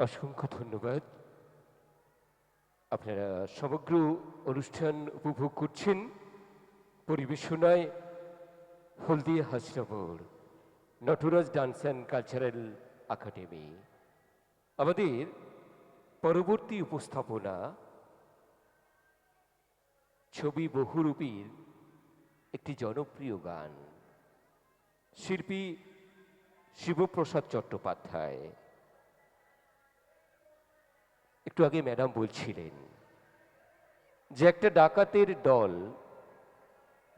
অসংখ্য ধন্যবাদ। আপনারা সমগ্র অনুষ্ঠান উপভোগ করছেন পরিবেশনায় Haldia Hasnapur Nataraj dance and cultural academy. আমাদের পরবর্তী উপস্থাপনা ছবি বহুরূপীর একটি জনপ্রিয় গান, শিল্পী শিবপ্রসাদ চট্টোপাধ্যায়। একটু আগে ম্যাডাম বলছিলেন যে একটা ডাকাতের দল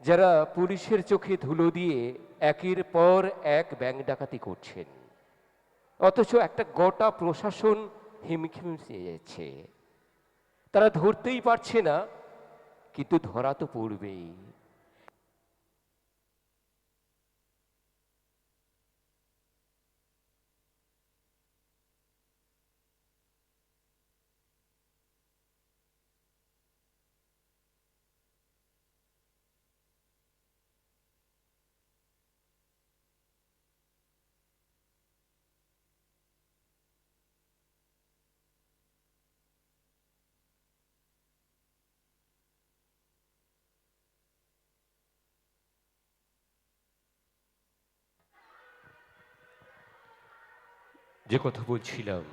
যারা পুলিশের চোখে ধুলো দিয়ে একের পর এক ব্যাংক ডাকাতি করছেন, অথচ একটা গোটা প্রশাসন হিমখিমে যাচ্ছে। তারা ধরতেই পারছে না, কিন্তু ধরা তো পড়বেই। যে কথা বলছিলাম,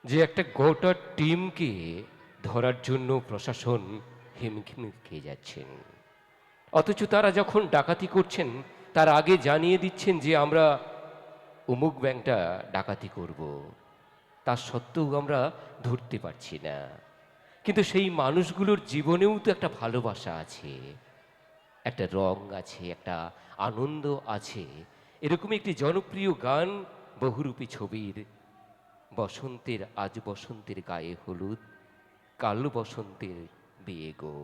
যে একটা গোটা টিমকে ধরার জন্য প্রশাসন হিমখিম খেয়ে যাচ্ছেন, অথচ তারা যখন ডাকাতি করছেন তার আগে জানিয়ে দিচ্ছেন যে আমরা অমুক ব্যাংকটা ডাকাতি করব। তা সত্ত্বেও আমরা ধরতে পারছি না। কিন্তু সেই মানুষগুলোর জীবনেও তো একটা ভালোবাসা আছে, একটা রং আছে, একটা আনন্দ আছে। এরকম একটি জনপ্রিয় গান বহুরূপী ছবির বসন্তের আজ বসন্তের গায়ে হলুদ, কাল বসন্তের বিয়ে গো।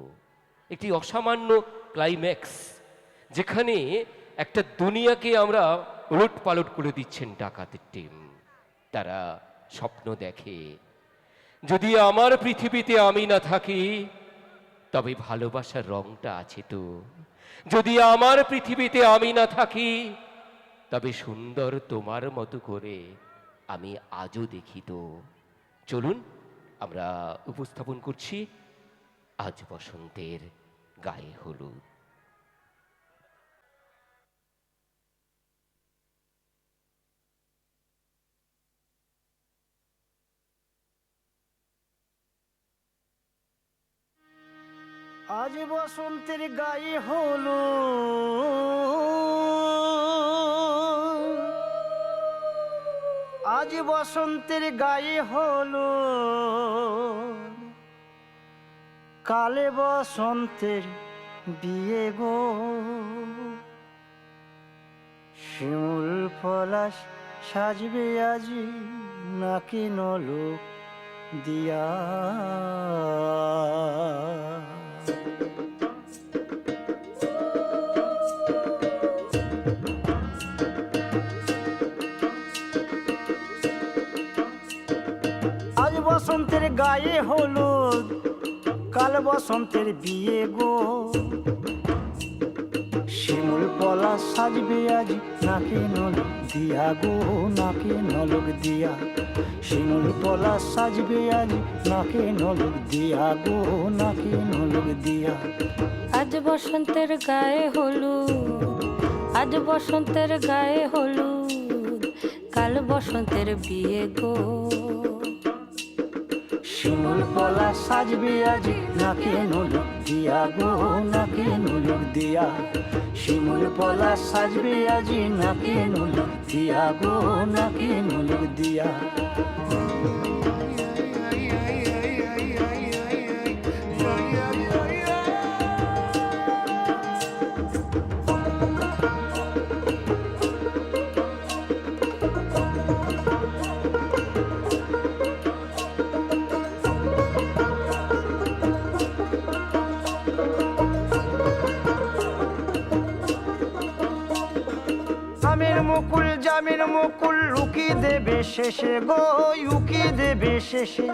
একটি অসামান্য ক্লাইম্যাক্স, যেখানে একটা দুনিয়াকে আমরা উলট পালট করে দিচ্ছেন ডাকাতের টিম। তারা স্বপ্ন দেখে, যদি আমার পৃথিবীতে আমি না থাকি তবে ভালোবাসার রংটা আছে তো। যদি আমার পৃথিবীতে আমি না থাকি তবে সুন্দর তোমার মতো করে আমি আজও দেখি তো। চলুন আমরা উপস্থাপন করছি আজ বসন্তের গায়ে হলুদ। আজ বসন্তের গায়ে হলো আজ বসন্তের গায়ে হলো কালে বসন্তের বিয়ে গো। শিমুল পলাশ সাজবে আজি নাকি নলক দিয়া। আজ বসন্তের গায়ে হলুদ কাল বসন্তের বিয়ে গো। শিমুল পলাশ সাজবে আজ নাকে নলক দিয়া গো, নাকে নলক দিয়া। শিমুল পলাশ সাজবে আজ নাকে নলক দিয়া গো, নাকে নলক দিয়া। আজ বসন্তের গায়ে হলুদ, আজ বসন্তের গায়ে হলুদ, কাল বসন্তের বিয়ে গো। শিমুল পলাশ সাজবে আজ নাকে নলক দিয়া গো, নাকে নলক দিয়া। শিমুল পলাশ সাজবে আজ নাকে নলক দিয়া গো, নাকে নলক দিয়া। আমের মুকুল জামের মুকুল লুকি দেবে শেষে গো, উকি দেবে শেষে।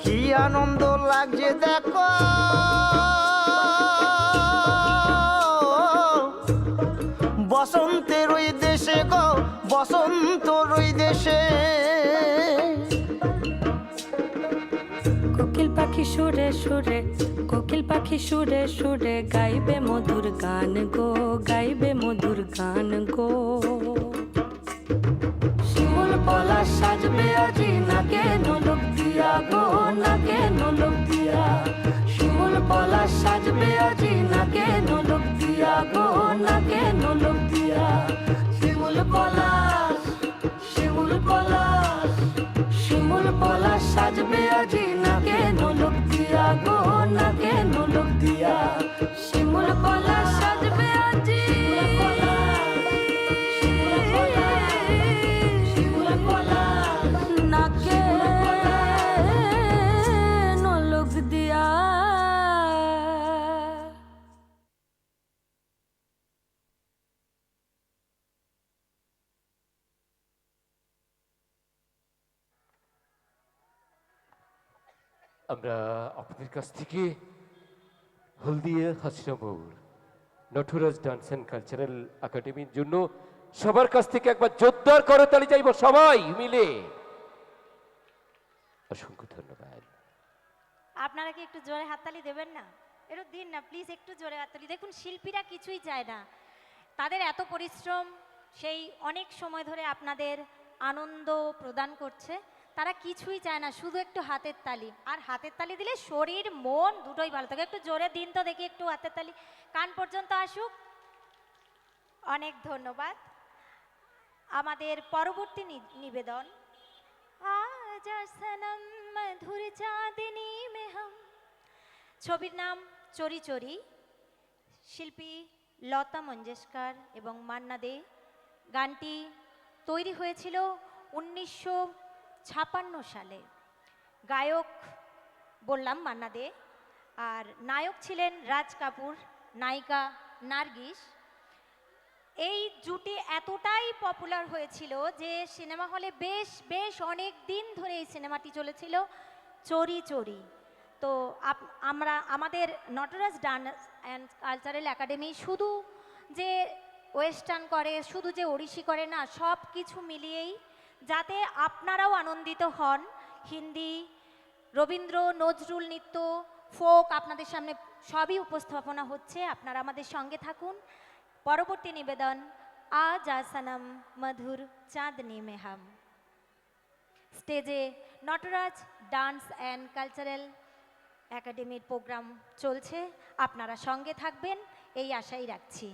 কি আনন্দ লাগছে দেখো, বসন্তের ওই দেশে গো, বসন্ত ওই দেশে। পাখি সুরে সুরে, কোকিল পাখি সুরে সুরে গাইবে মধুর গান গো, গাইবে মধুর গান গো। শিমুল পলাশ সাজবে আজি নাকে নোলক দিয়া গো, নাকে নোলক দিয়া। শিমুল পলাশ সাজবে আজি নাকে নোলক দিয়া গো, নাকে নোলক দিয়া। শিমুল পলাশ, শিমুল পলাশ, শিমুল পলাশ সাজবে আজি নাকে নোলক দিয়া গো, নাকে নোলক দিয়া। শিমুল পলাশ সাজবে আজি, নাকে নোলক দিয়া। আমরা আপনাদের কাছ থেকে হলদিয়া হাসনাবুর নটরাজ ডান্স অ্যান্ড কালচারাল একাডেমির জন্য সবার কাছ থেকে একবার জোরদার করতালি চাইব সবাই মিলে। অসংখ্য ধন্যবাদ। আপনারা কি একটু জোরে হাততালি দেবেন না? একটু দিন না প্লিজ, একটু জোরে হাততালি। দেখুন শিল্পীরা কিছুই চায় না, তাদের এত পরিশ্রম, সেই অনেক সময় ধরে আপনাদের আনন্দ প্রদান করছে, তারা কিছুই চায় না, শুধু একটু হাতের তালি। আর হাতের তালি দিলে শরীর মন দুটোই ভালো থাকে। একটু জোরে দিন তো দেখি, একটু হাতের তালি কান পর্যন্ত আসুক। অনেক ধন্যবাদ। আমাদের পরবর্তী নিবেদন, আজ সনম মধুর চাঁদনি মে হাম। ছবির নাম চোরি চোরি, শিল্পী লতা মঙ্গেশকর এবং মান্না দে। গানটি তৈরি হয়েছিল 1956 সালে। গায়ক বললাম মান্না দে, আর নায়ক ছিলেন রাজ কাপুর, নায়িকা নার্গিস। এই জুটি এতটাই পপুলার হয়েছিল যে সিনেমা হলে বেশ অনেক দিন ধরে এই সিনেমাটি চলেছিল, চোরি চোরি। তো আমাদের Nataraj dance and cultural academy শুধু যে ওয়েস্টার্ন করে, শুধু যে ওড়িশি করে না, সব কিছু মিলিয়েই যাতে আপনারাও আনন্দিত হন। হিন্দি, রবীন্দ্র, নজরুল নৃত্য, ফোক আপনাদের সামনে সবই উপস্থাপনা হচ্ছে। আপনারা আমাদের সঙ্গে থাকুন। পরবর্তী নিবেদন, আজ সনম মধুর চাঁদনি মে হাম। স্টেজে নটরাজ ডান্স অ্যান্ড কালচারাল একাডেমির প্রোগ্রাম চলছে, আপনারা সঙ্গে থাকবেন এই আশাই রাখছি।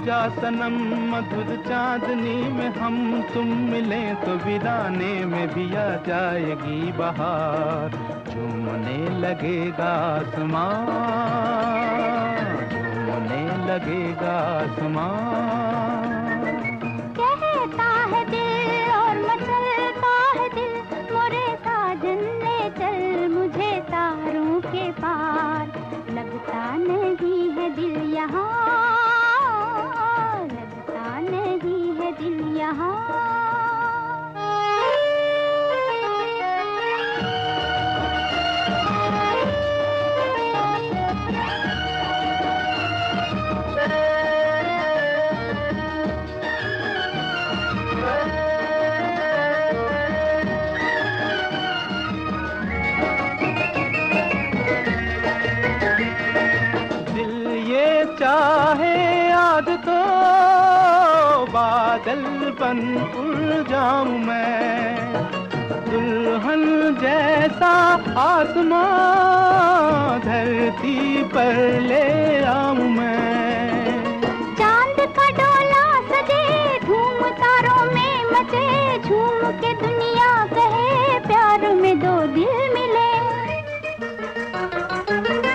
जा सनम मधुर चांदनी में हम तुम मिले तो वीराने में भी आ जाएगी बहार, झूमने लगेगा आसमां, झूमने लगेगा आसमां। कहता है दिल और मचलता है दिल, मोरे साजन ले चल मुझे तारों के पार, लगता नहीं है दिल यहाँ, लगता नहीं है दिल यहाँ। चाहे आज तो बादल बन उड़ जाऊं मैं, दुल्हन जैसा आसमां धरती पर ले आऊं मैं। चांद का डोला सजे धूम तारों में मचे, झूम के दुनिया कहे प्यार में दो दिल मिले।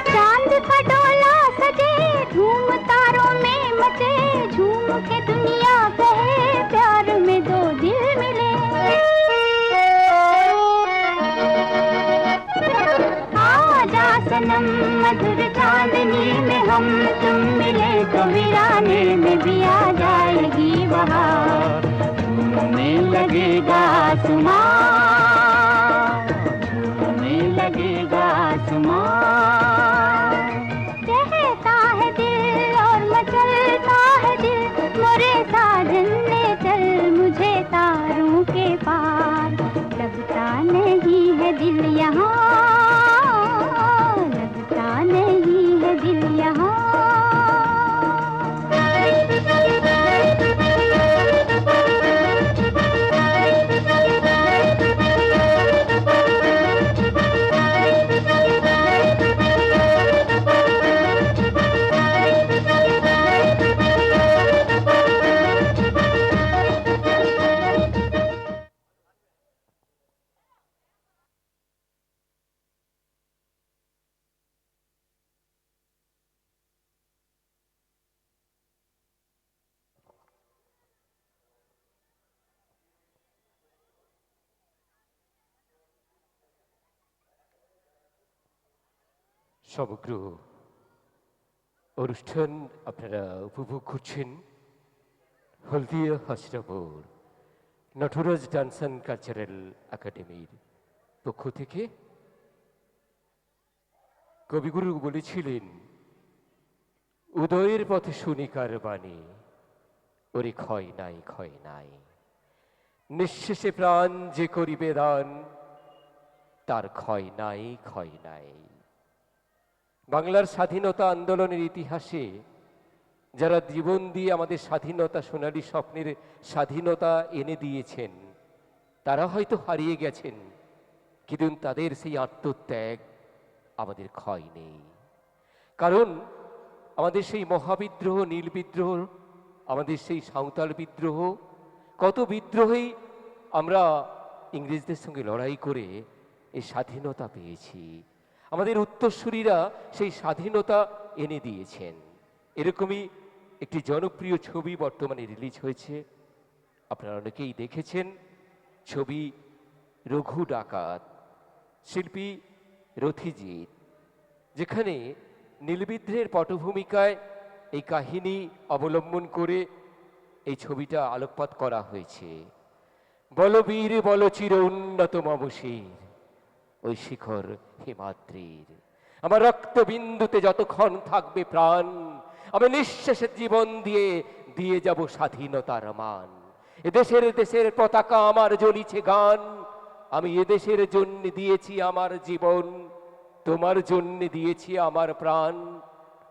चांद का डोला सजे झूम तारों में मचे, झूम के दुनिया कहे प्यार में दो दिल मिले। आजा सनम मधुर चांदनी में हम तुम मिले तो वीराने में भी आ जाएगी बहार, झूमने लगेगा आसमां, झूमने लगेगा आसमां। चलता है दिल मोरे साजन ले चल मुझे तारों के पार, लगता नहीं है दिल यहाँ, लगता नहीं है दिल यहाँ। সমগ্র অনুষ্ঠান আপনারা উপভোগ করছেন হলদিয়া হাসরাপুর নটরাজ ডান্স অ্যান্ড কালচারাল একাডেমির পক্ষ থেকে। কবিগুরু বলেছিলেন, উদয়ের পথে শুনিকার বাণী, ওরে ক্ষয় নাই ক্ষয় নাই, নিঃশেষে প্রাণ যে করিবে দান, তার ক্ষয় নাই ক্ষয় নাই। বাংলার স্বাধীনতা আন্দোলনের ইতিহাসে যারা জীবন দিয়ে আমাদের স্বাধীনতা সোনালী স্বপ্নের স্বাধীনতা এনে দিয়েছেন, তারা হয়তো হারিয়ে গেছেন, কিন্তু তাদের সেই আত্মত্যাগ আমাদের ক্ষয় নেই। কারণ আমাদের সেই মহাবিদ্রোহ, নীল বিদ্রোহ, আমাদের সেই সাঁওতাল বিদ্রোহ, কত বিদ্রোহেই আমরা ইংরেজদের সঙ্গে লড়াই করে এই স্বাধীনতা পেয়েছি। আমাদের উত্তরসূরিরা সেই স্বাধীনতা এনে দিয়েছেন। এরকমই একটি জনপ্রিয় ছবি বর্তমানে রিলিজ হয়েছে, আপনারা অনেকেই দেখেছেন। ছবি রঘু ডাকাত, শিল্পী রথিজিৎ, যেখানে নীলবিদ্রোহের পটভূমিকায় এই কাহিনী অবলম্বন করে এই ছবিটা আলোকপাত করা হয়েছে। বলবীর বলচির উন্নত মমশির, ওই শিখর হিমাদ্রির, আমার রক্তবিন্দুতে যতক্ষণ থাকবে প্রাণ, আমি নিঃশেষে জীবন দিয়ে দিয়ে যাব স্বাধীনতার মান। দেশের পতাকা আমার জ্বলিছে গান, আমি এদেশের জন্য দিয়েছি আমার জীবন, তোমার জন্য দিয়েছি আমার প্রাণ,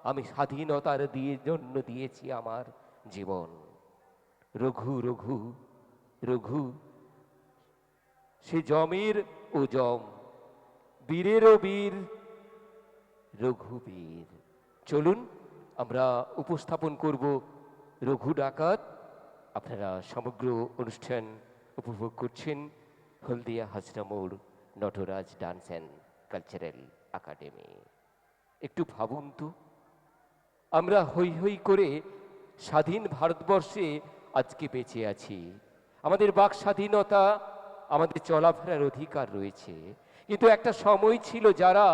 আমি স্বাধীনতার জন্য দিয়েছি আমার জীবন। রঘু রঘু রঘু, সে জমের ও জম, বীরেরও বীর রঘুবীর। চলুন আমরা উপস্থাপন করব রঘু ডাকাত। আপনারা সমগ্র অনুষ্ঠান উপভোগ করছেন Haldia Hazra More Nataraj dance and cultural academy. একটু ভাবুন তো, আমরা হই হই করে স্বাধীন ভারতবর্ষে আজকে বেঁচে আছি, আমাদের বাক স্বাধীনতা, আমাদের চলাফেরার অধিকার রয়েছে, কিন্তু একটা সময় ছিল যারা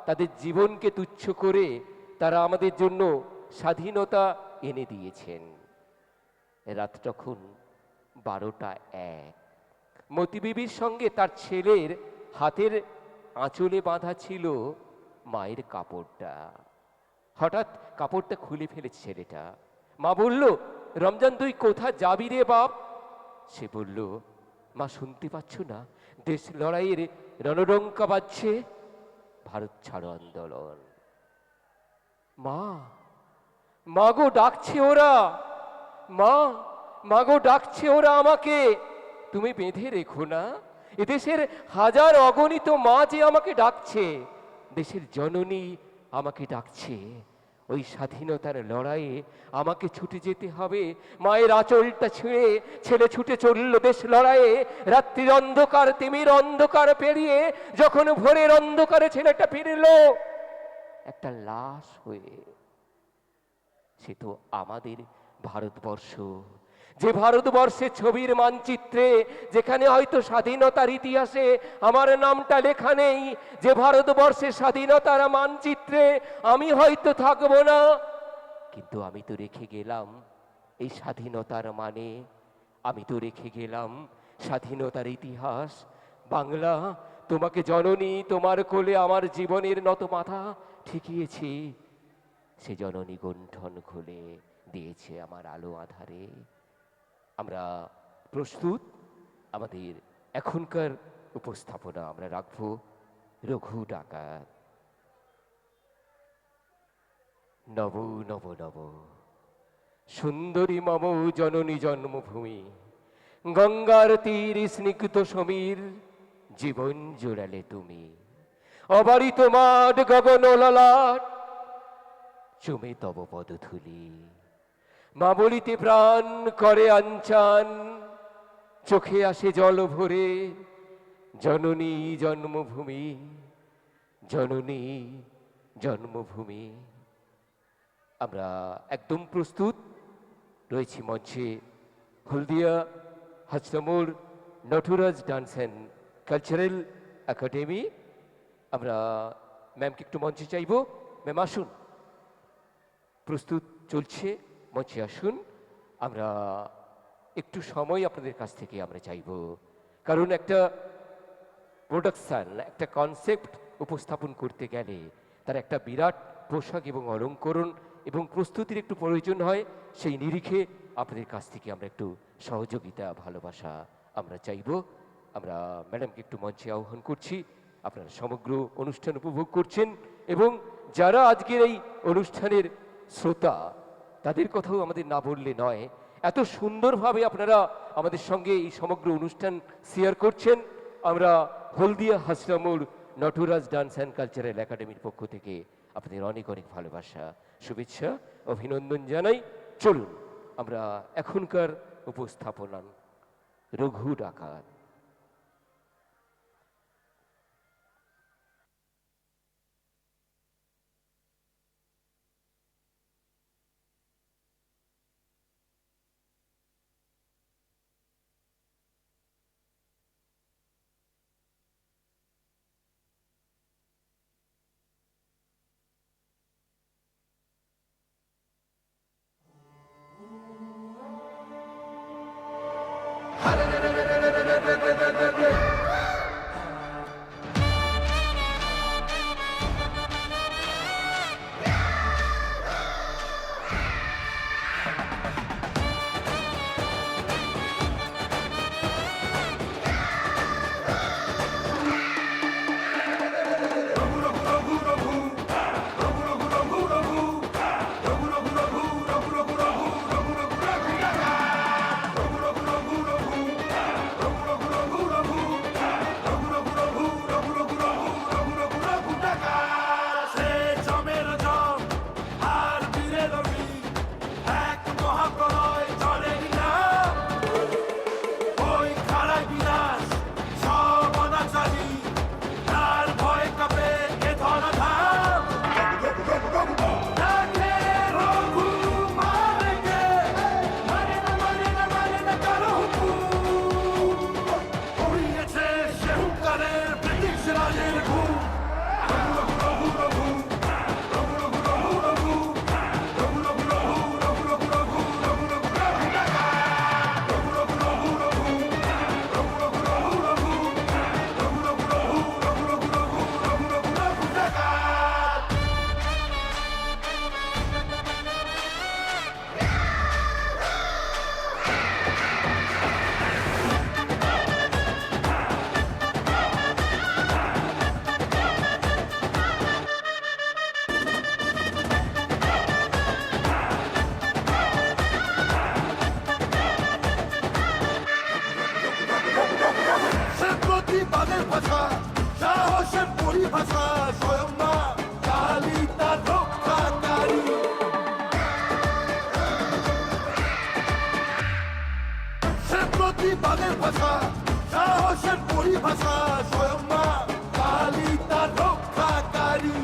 তাদের জীবনকে তুচ্ছ করে তারা আমাদের জন্য স্বাধীনতা এনে দিয়েছেন। রাত তখন 12:01। মতি বিবির সঙ্গে তার ছেলের হাতের আঁচলে বাঁধা ছিল মায়ের কাপড়টা। হঠাৎ কাপড়টা খুলে ফেলেছে ছেলেটা। মা বলল, রমজান তুই কোথা যাবি রে বাপ? সে বলল, মা শুনতে পাচ্ছ না, দেশ লড়াইয়ের রণডঙ্কা বাজছে, ভারত ছাড়ো আন্দোলন। মা, মাগো ডাকছে ওরা, মা, মাগো ডাকছে ওরা আমাকে, তুমি বেঁধে রেখো না। এদেশের হাজার অগণিত মা যে আমাকে ডাকছে, দেশের জননী আমাকে ডাকছে। ওই স্বাধীনতার লড়াইয়ে আমাকে ছুটে যেতে হবে। মায়ের আঁচলটা ছিঁড়ে ছেলে ছুটে চলল দেশ লড়াইয়ে। রাত্রির অন্ধকার, তিমির অন্ধকার পেরিয়ে যখন ভোরের অন্ধকারে ছেলেটা ফিরল একটা লাশ হয়ে। সে তো আমাদের ভারতবর্ষ, যে ভারতবর্ষের ছবির মানচিত্রে, যেখানে হয়তো স্বাধীনতার ইতিহাসে আমার নামটা লেখা নেই, যে ভারতবর্ষের স্বাধীনতার মানচিত্রে আমি হয়তো থাকবো না, কিন্তু আমি তো রেখে গেলাম এই স্বাধীনতার মানে, আমি তো রেখে গেলাম স্বাধীনতার ইতিহাস। বাংলা, তোমাকে জননী, তোমার কোলে আমার জীবনের নত মাথা ঠেকিয়েছি। সে জননী গুণ্ঠন খুলে দিয়েছে আমার আলো আধারে। আমরা প্রস্তুত, আমাদের এখনকার উপস্থাপনা আমরা রাখবো রঘু ডাকাত। নব নব নব সুন্দরী মম জননী জন্মভূমি, গঙ্গার তীর স্নিগ্ধ সমীর, জীবন জোড়ালে তুমি। অবারিত মাঠ গগন ললাট, চুমে তব পদধূলি। মা বলিতে প্রাণ করে আঞ্চান, চোখে আসে জল ভরে, জননী জন্মভূমি, জননী জন্মভূমি। আমরা একদম প্রস্তুত রয়েছি মঞ্চে Haldia Hazra More Nataraj dance and cultural academy. আমরা ম্যামকে একটু মঞ্চে চাইব। ম্যাম আসুন, প্রস্তুত চলছে, মঞ্চে আসুন। আমরা একটু সময় আপনাদের কাছ থেকে আমরা চাইব, কারণ একটা প্রোডাকশান, একটা কনসেপ্ট উপস্থাপন করতে গেলে তার একটা বিরাট পোশাক এবং অলঙ্করণ এবং প্রস্তুতির একটু প্রয়োজন হয়। সেই নিরিখে আপনাদের কাছ থেকে আমরা একটু সহযোগিতা, ভালোবাসা আমরা চাইব। আমরা ম্যাডামকে একটু মঞ্চে আহ্বান করছি। আপনারা সমগ্র অনুষ্ঠান উপভোগ করছেন এবং যারা আজকের এই অনুষ্ঠানের শ্রোতা, তাদের কথাও আমাদের না বললে নয়। এত সুন্দরভাবে আপনারা আমাদের সঙ্গে এই সমগ্র অনুষ্ঠান শেয়ার করছেন। আমরা হলদিয়া Hazra More Nataraj dance and cultural একাডেমির পক্ষ থেকে আপনাদের অনেক অনেক ভালোবাসা, শুভেচ্ছা, অভিনন্দন জানাই। চলুন আমরা এখনকার উপস্থাপনা রঘু ডাকাত। প্রতিবাদের ভাষা, সাহসের পরিভাষা, স্বয়ং মা কালী তার রক্ষাকারী। সে প্রতিবাদের ভাষা, সাহসের পরিভাষা, স্বয়ং মা কালী তার রক্ষাকারী।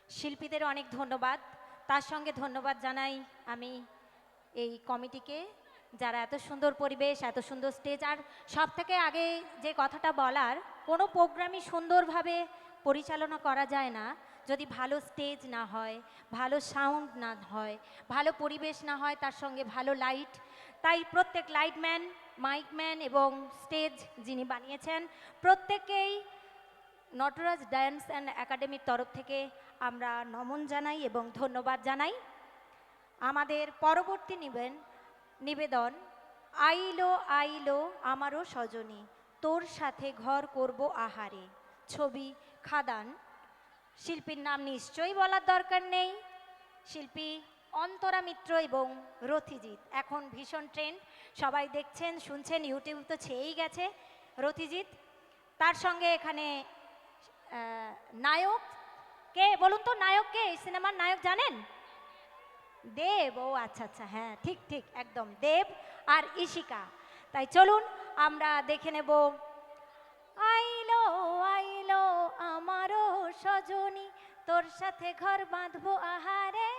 শিল্পীদের অনেক ধন্যবাদ। তার সঙ্গে ধন্যবাদ জানাই আমি এই কমিটিকে, যারা এত সুন্দর পরিবেশ, এত সুন্দর স্টেজ। আর সব থেকে আগে যে কথাটা বলার, কোনো প্রোগ্রামই সুন্দরভাবে পরিচালনা করা যায় না যদি ভালো স্টেজ না হয়, ভালো সাউন্ড না হয়, ভালো পরিবেশ না হয়, তার সঙ্গে ভালো লাইট। তাই প্রত্যেক লাইটম্যান, মাইকম্যান এবং স্টেজ যিনি বানিয়েছেন, প্রত্যেককেই নটরাজ ডান্স অ্যান্ড একাডেমির তরফ থেকে আমরা নমন জানাই এবং ধন্যবাদ জানাই। আমাদের পরবর্তী নিবেদন আইলো আইলো আমারও সজনী, তোর সাথে ঘর করব আহারে, ছবি খাদান। শিল্পীর নাম নিশ্চয়ই বলার দরকার নেই, শিল্পী অন্তরা মিত্র এবং রথিজিৎ। এখন ভীষণ ট্রেন্ড, সবাই দেখছেন, শুনছেন, ইউটিউব তো ছেয়েই গেছে রথিজিৎ। তার সঙ্গে এখানে নায়ক কে বলুন তো, নায়ক কে? এই সিনেমার নায়ক জানেন? দেব। ও আচ্ছা আচ্ছা, হ্যাঁ ঠিক ঠিক একদম, দেব আর ইশিকা। তাই চলুন আমরা দেখে নেব আইলো আইলো আমারও সজনী, তোর সাথে ঘর বাঁধবো আহারে।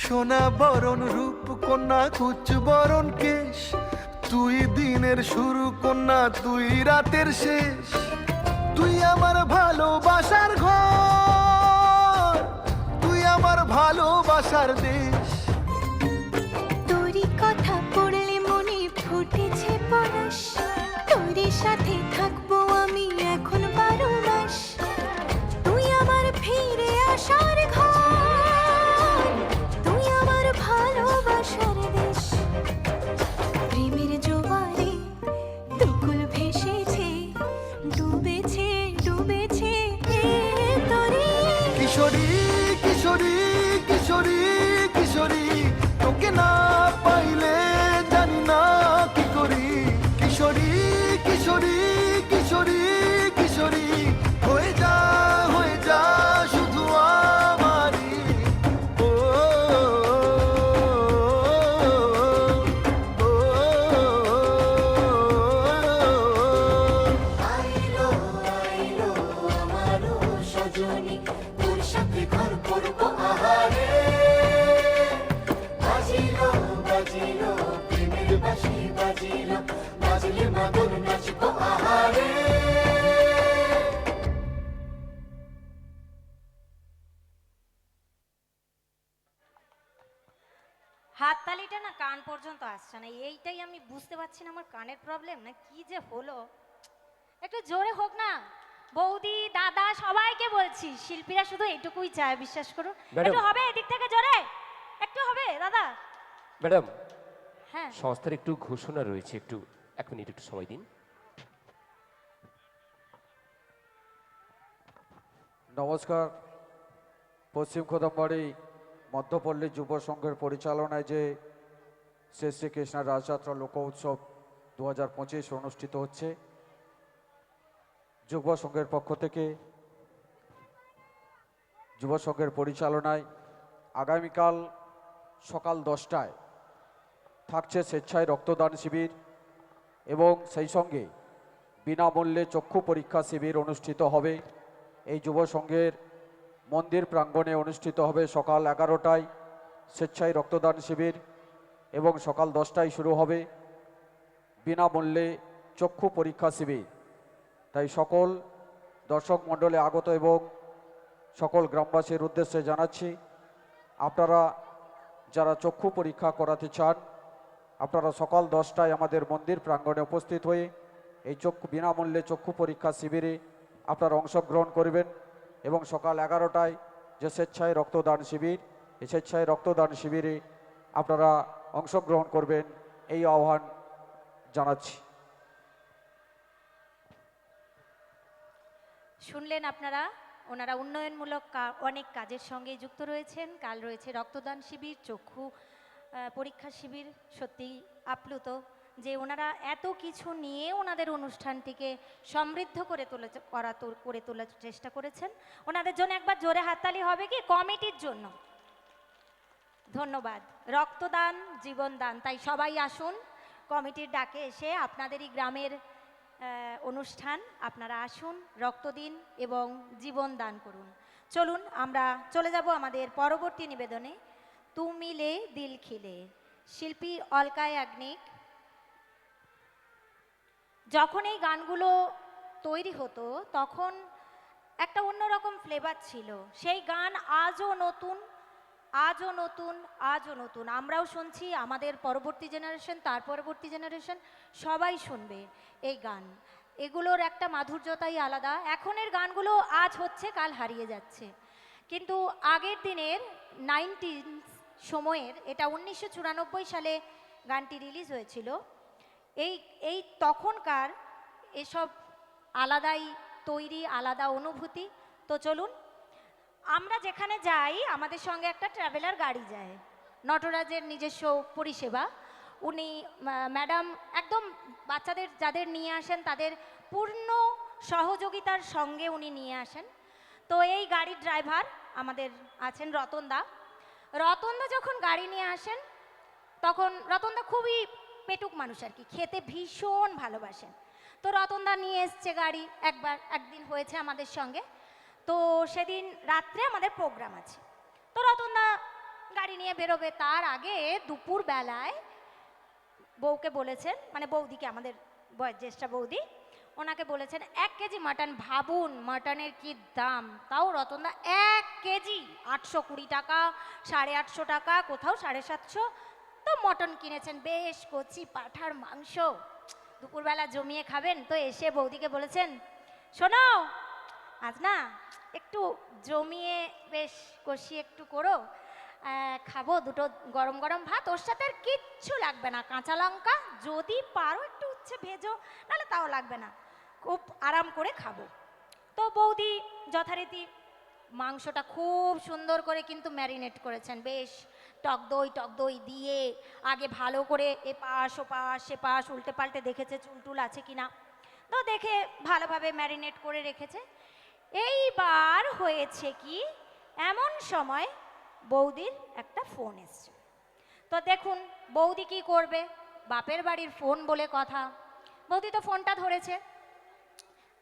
সোনা বরণ রূপ কন্যা, কুচ বরণ কেশ, তুই দিনের শুরু কন্যা, তুই রাতের শেষ। তুই আমার ভালোবাসার ঘর, তুই আমার ভালোবাসার দেশ। তোরই কথা পড়লে মনে ফুটেছে পরশ, তোরই সাথে থাকবো আমি এখন 12 মাস। তুই আমার ফিরে আসার ঘর, কিশোরী কিশোরী কিশোরী কিশোরী তোকে না পাইলে জানি না কি করি কিশোরী কিশোরী কিশোরী কিশোরী হয়ে যা শুধু আমারই ও আইলো আইলো আমারও সজনী তোর সাথে ঘর করবো আহারে বাজিলো বাজিলো প্রেমের বাঁশি বাজিলো বাজলে মাদল নাচবো আহারে হাততালিটা না কান পর্যন্ত আসছে না, এইটাই আমি বুঝতে পারছি না আমার কানের প্রবলেম না কি যে হলো। একটু জোরে হোক না। বৌদি দাদা সবাইকে বলছি, শিল্পীরা শুধু এইটুকুই চায়, বিশ্বাস করুন। ম্যাডাম। একটু হবে এদিক থেকে জোরে, একটু হবে দাদা। ম্যাডাম, হ্যাঁ সংস্থার একটু ঘোষণা রয়েছে, একটু 1 মিনিট একটু সময় দিন। নমস্কার। পশ্চিম খোদামবাড়ি মধ্যপল্লী যুব সংঘের পরিচালনায় যে শ্রী শ্রীকৃষ্ণের রাজযাত্রা লোক উৎসব 2025 অনুষ্ঠিত হচ্ছে, যুব সংঘের পক্ষ থেকে যুব সংঘের পরিচালনায় আগামীকাল সকাল 10টায় থাকছে স্বেচ্ছায় রক্তদান শিবির এবং সেই সঙ্গে বিনামূল্যে চক্ষু পরীক্ষা শিবির অনুষ্ঠিত হবে। এই যুব সংঘের মন্দির প্রাঙ্গণে অনুষ্ঠিত হবে সকাল 11টায় স্বেচ্ছায় রক্তদান শিবির এবং সকাল 10টায় শুরু হবে বিনামূল্যে চক্ষু পরীক্ষা শিবির। তাই সকল দর্শক মণ্ডলে আগত এবং সকল গ্রামবাসীর উদ্দেশ্যে জানাচ্ছি, আপনারা যারা চক্ষু পরীক্ষা করাতে চান আপনারা সকাল 10টায় আমাদের মন্দির প্রাঙ্গণে উপস্থিত হয়ে এই বিনামূল্যে চক্ষু পরীক্ষা শিবিরে আপনারা অংশগ্রহণ করবেন এবং সকাল 11টায় যে স্বেচ্ছায় রক্তদান শিবির, এই স্বেচ্ছায় রক্তদান শিবিরে আপনারা অংশগ্রহণ করবেন এই আহ্বান জানাচ্ছি। শুনলেন আপনারা, ওনারা উন্নয়নমূলক অনেক কাজের সঙ্গে যুক্ত রয়েছেন। কাল রয়েছে রক্তদান শিবির, চক্ষু পরীক্ষা শিবির। সত্যি আপ্লুত যে ওনারা এত কিছু নিয়ে ওনাদের অনুষ্ঠানটিকে সমৃদ্ধ করে তোলার চেষ্টা করেছেন। ওনাদের জন্য একবার জোরে হাততালি হবে কি কমিটির জন্য। ধন্যবাদ। রক্তদান জীবনদান, তাই সবাই আসুন কমিটির ডাকে এসে। আপনাদেরই গ্রামের অনুষ্ঠান, আপনারা আসুন, রক্ত দিন এবং জীবন দান করুন। চলুন আমরা চলে যাব আমাদের পরবর্তী নিবেদনে। তু মিলে দিল খিলে, শিল্পী অলকা ইয়াগনিক। যখন এই গানগুলো তৈরি হতো তখন একটা অন্যরকম ফ্লেভার ছিল। সেই গান আজও নতুন, আজও নতুন, আজও নতুন। আমরাও শুনছি, আমাদের পরবর্তী জেনারেশন, তার পরবর্তী জেনারেশন সবাই শুনবে এই গান। এগুলোর একটা মাধুর্যতাই আলাদা। এখনের গানগুলো আজ হচ্ছে কাল হারিয়ে যাচ্ছে, কিন্তু আগের দিনের 90s সময়ের, এটা 1994 সালে গানটি রিলিজ হয়েছিল। এই তখনকার এসব আলাদাই তৈরি, আলাদা অনুভূতি। তো চলুন আমরা যেখানে যাই আমাদের সঙ্গে একটা ট্রাভেলার গাড়ি যায়, নটরাজের নিজস্ব পরিষেবা। উনি ম্যাডাম একদম বাচ্চাদের যাদের নিয়ে আসেন তাদের পূর্ণ সহযোগিতার সঙ্গে উনি নিয়ে আসেন। তো এই গাড়ির ড্রাইভার আমাদের আছেন রতনদা। রতনদা যখন গাড়ি নিয়ে আসেন তখন রতনদা খুবই পেটুক মানুষ আর কি, খেতে ভীষণ ভালোবাসেন। তো রতনদা নিয়ে এসছে গাড়ি, একদিন হয়েছে আমাদের সঙ্গে। তো সেদিন রাত্রে আমাদের প্রোগ্রাম আছে। তো রতনদা গাড়ি নিয়ে বেরোবে, তার আগে দুপুর বেলায় বউকে বলেছেন, মানে বৌদিকে, আমাদের বয়োজ্যেষ্ঠা বৌদি, ওনাকে বলেছেন 1 কেজি মাটন। ভাবুন মাটনের কি দাম, তাও রতনদা 1 কেজি 820 টাকা, 850 টাকা, কোথাও 750। তো মটন কিনেছেন, বেশ কচি পাঁঠার মাংস, দুপুরবেলা জমিয়ে খাবেন। তো এসে বৌদিকে বলেছেন, শোনো আজ না একটু জমিয়ে বেশ কষিয়ে একটু করো, খাবো, দুটো গরম গরম ভাত, ওর সাথে আর কিচ্ছু লাগবে না, কাঁচা লঙ্কা যদি পারো একটু উচ্ছে ভেজো, নাহলে তাও লাগবে না, খুব আরাম করে খাবো। তো বৌদি যথারীতি মাংসটা খুব সুন্দর করে কিন্তু ম্যারিনেট করেছেন, বেশ টক দই দিয়ে আগে ভালো করে এপাশ ওপাশ সেপাশ উল্টে পাল্টে দেখেছে চুলটুল আছে কিনা, তো দেখে ভালোভাবে ম্যারিনেট করে রেখেছে। এইবার হয়েছে কি, এমন সময় বৌদির একটা ফোন এসছে। তো দেখুন বৌদি কি করবে, বাপের বাড়ির ফোন বলে কথা, বৌদি তো ফোনটা ধরেছে।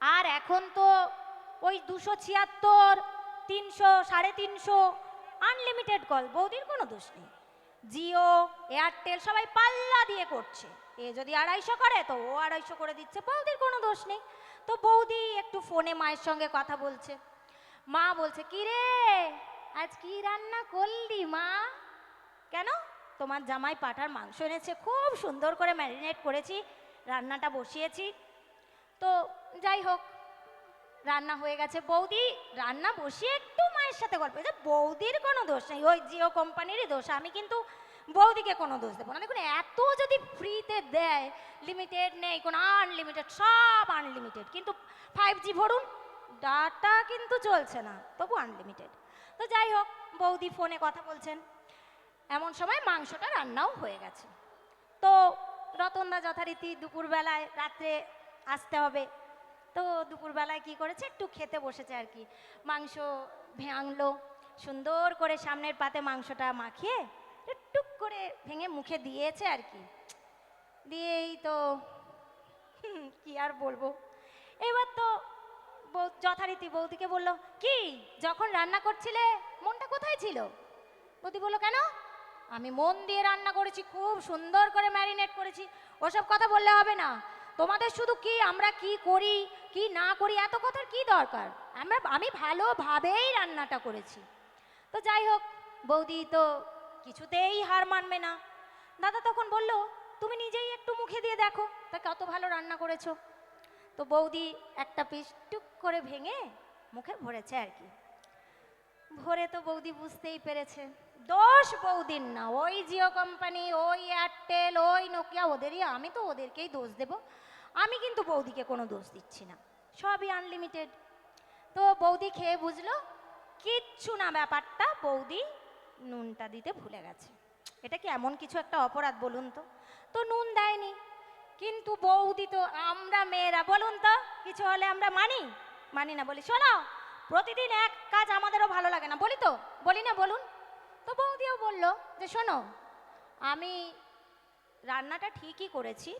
আর এখন তো ওই 276, 300, 350 আনলিমিটেড কল, বৌদির কোনো দোষ নেই। জিও, এয়ারটেল সবাই পাল্লা দিয়ে করছে, এ যদি 250 করে তো ও 250 করে দিচ্ছে, বৌদির কোনো দোষ নেই। তো বৌদি একটু ফোনে মায়ের সঙ্গে কথা বলছে। মা বলছে, কি রে আজ কি রান্না করলি মা? কেন? তোমার জামাই পাঁঠার মাংস এনেছে, খুব সুন্দর করে ম্যারিনেট করেছি, রান্নাটা বসিয়েছি। তো যাই হোক, রান্না হয়ে গেছে, বৌদি রান্না বসিয়ে একটু মায়ের সাথে গল্প, যে বৌদির কোনো দোষ নেই, ওই জিও কোম্পানিরই দোষ, আমি কিন্তু বৌদিকে কোনো দোষ দেবো না। দেখুন এত যদি ফ্রিতে দেয়, লিমিটেড নেই কোনো, আনলিমিটেড, সব আনলিমিটেড, কিন্তু 5G ভরুন, ডাটা কিন্তু চলছে না, তবু আনলিমিটেড। তো যাই হোক, বৌদি ফোনে কথা বলছেন, এমন সময় মাংসটা রান্নাও হয়ে গেছে। তো রতনদা যথারীতি দুপুরবেলায়, রাত্রে আসতে হবে, তো দুপুরবেলায় কি করেছে, একটু খেতে বসেছে আর কি। মাংস ভাঙলো, সুন্দর করে সামনের পাতে মাংসটা মাখিয়ে টুক করে ভেঙে মুখে দিয়েছে আর কি। দিয়েই তো কি আর বলবো, এবার তো যথারীতি বৌদিকে বলল, কি যখন রান্না করছিলে মনটা কোথায় ছিল? বৌদি বললো, কেন? আমি মন দিয়ে রান্না করেছি, খুব সুন্দর করে ম্যারিনেট করেছি, ওসব কথা বললে হবে না। তোমাদের শুধু কি আমরা কি করি কি না করি এত কথার কি দরকার, আমি ভালোভাবেই রান্নাটা করেছি। তো যাই হোক, বৌদি তো কিছুতেই হার মানবে না। দাদা তখন বলল, তুমি নিজেই একটু মুখে দিয়ে দেখো তা কত ভালো রান্না করেছো। তো বৌদি একটা পিস টুক করে ভেঙে মুখে ভরেছে আর কি। ভরে তো বৌদি বুঝতেই পেরেছে দোষ বৌদির না, ওই জিও কোম্পানি, ওই এয়ারটেল, ওই নোকিয়া, ওদেরই, আমি তো ওদেরকেই দোষ দেব, আমি কিন্তু বৌদিকে কোনো দোষ দিচ্ছি না, সবই আনলিমিটেড। তো বৌদি খেয়ে বুঝলো কিচ্ছু না ব্যাপারটা, বৌদি নুনটা দিতে ভুলে গেছে। এটা কি এমন কিছু একটা অপরাধ বলুন তো? তো নুন দেয়নি, কিন্তু বৌদি তো, আমরা মেয়েরা বলুন তো কিছু হলে আমরা মানি না, বলি শোনো প্রতিদিন এক কাজ আমাদেরও ভালো লাগে না, বলি তো, বলি না বলুন? তো বৌদিও বলল যে শোনো, আমি রান্নাটা ঠিকই করেছি,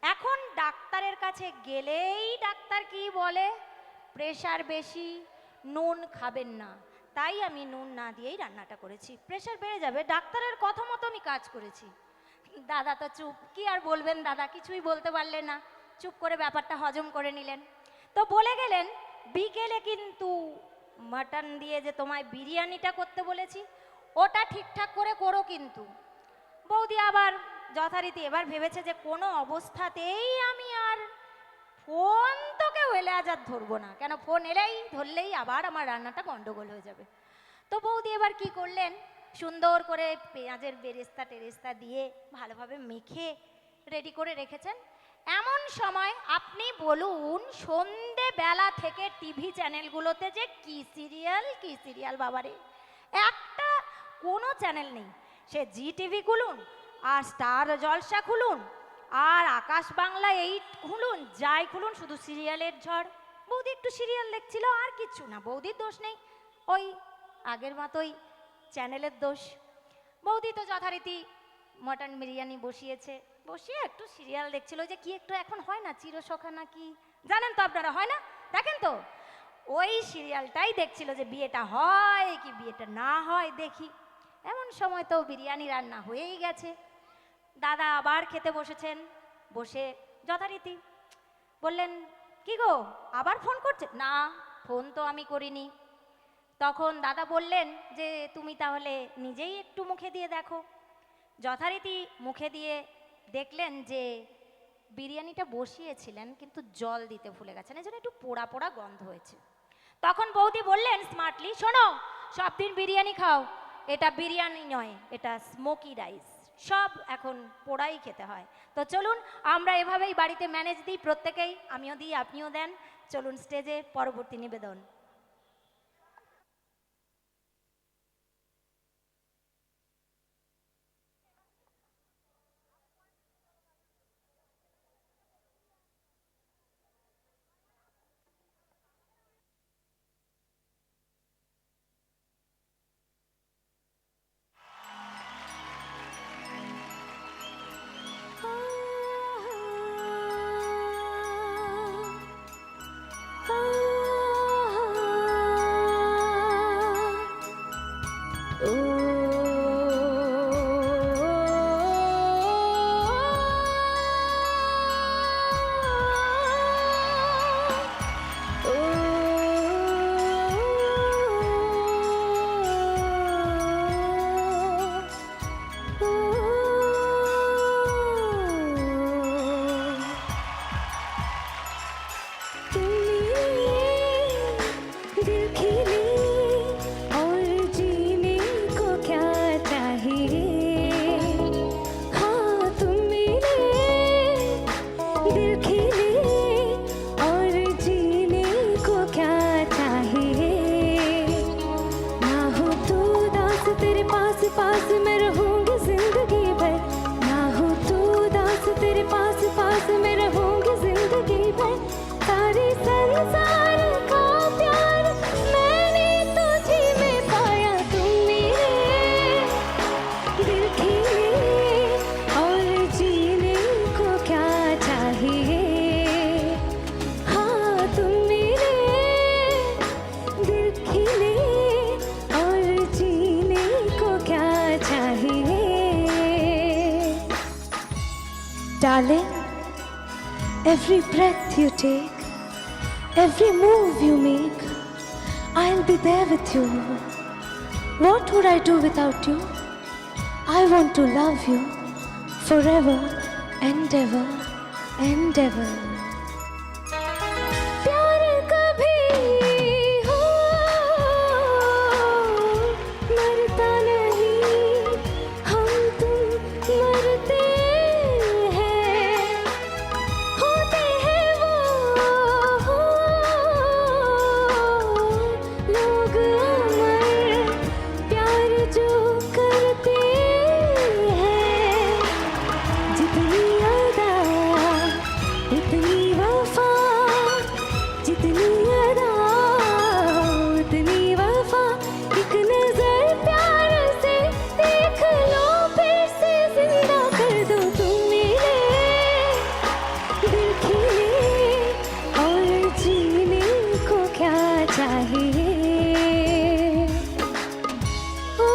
এখন ডাক্তারের কাছে গেলেই ডাক্তার কি বলে, প্রেশার বেশি, নুন খাবেন না, তাই আমি নুন না দিয়েই রান্নাটা করেছি, প্রেশার বেড়ে যাবে, ডাক্তারের কথা মতো আমি কাজ করেছি। দাদা তো চুপ, কি আর বলবেন, দাদা কিছুই বলতে পারলেন না, চুপ করে ব্যাপারটা হজম করে নিলেন। তো বলে গেলেন, বিকেলে কিন্তু মাটন দিয়ে যে তোমায় বিরিয়ানিটা করতে বলেছি ওটা ঠিকঠাক করে করো কিন্তু। বৌদি আবার যথারীতি এবার ভেবেছে যে কোনো অবস্থাতেই আমি আর ফোন তো কেউ এলে আজ আর ধরবো না, কেন ফোন ধরলেই আবার আমার রান্নাটা গন্ডগোল হয়ে যাবে। তো বৌদি এবার কি করলেন, সুন্দর করে পেঁয়াজের বেরেস্তা টেরেস্তা দিয়ে ভালোভাবে মেখে রেডি করে রেখেছেন। এমন সময় আপনি বলুন, সন্ধেবেলা থেকে টিভি চ্যানেলগুলোতে যে কি সিরিয়াল বাবারে, একটা কোনো চ্যানেল নেই, সে জি টিভি খুলুন আর স্টার জলসা খুলুন আর আকাশ বাংলা 8 খুলুন, যাই খুলুন শুধু সিরিয়ালের ঝড়। বৌদি একটু সিরিয়াল দেখছিল, আর কিচ্ছু না, বৌদির দোষ নেই, ওই আগের মতোই চ্যানেলের দোষ। বৌদি তো যথারীতি মটন বিরিয়ানি বসিয়েছে, বসিয়ে একটু সিরিয়াল দেখছিল, যে কি একটু এখন হয় না চিরসখা না কি জানেন তো আপনারা, হয় না, দেখেন তো, ওই সিরিয়ালটাই দেখছিল যে বিয়েটা হয় কি বিয়েটা না হয় দেখি। এমন সময় তো বিরিয়ানি রান্না হয়েই গেছে, দাদা আবার খেতে বসেছেন, বসে যথারীতি বললেন, কি গো আবার ফোন করছে? না, ফোন তো আমি করিনি। তখন দাদা বললেন যে তুমি তাহলে নিজেই একটু মুখে দিয়ে দেখো। যথারীতি মুখে দিয়ে দেখলেন যে বিরিয়ানিটা বসিয়েছিলেন কিন্তু জল দিতে ভুলে গেছেন, এই জন্য একটু পোড়া পোড়া গন্ধ হয়েছে। তখন বৌদি বললেন স্মার্টলি, শোনো সব দিন বিরিয়ানি খাও, এটা বিরিয়ানি নয়, এটা স্মোকি রাইস, সব এখন পোড়াই খেতে হয়। তো চলুন আমরা এভাবেই বাড়িতে ম্যানেজ দিই প্রত্যেকেই, আমিও দিই আপনিও দেন। চলুন স্টেজে পরবর্তী নিবেদন। Darling, every breath you take, every move you make, I'll be there with you. What would I do without you? I want to love you forever and ever and ever. प्यार कभी हो मरता नहीं, हम तुम मरते हैं, होते हैं वो लोग अमर, प्यार जो करते हैं, जितनी अदा उतनी वफा, जितनी अदा उतनी वफा, एक नजर प्यार से देख लो, फिर से जिंदा कर दो तुम मेरे दिल खिले, और जीने को क्या चाहिए। ओ,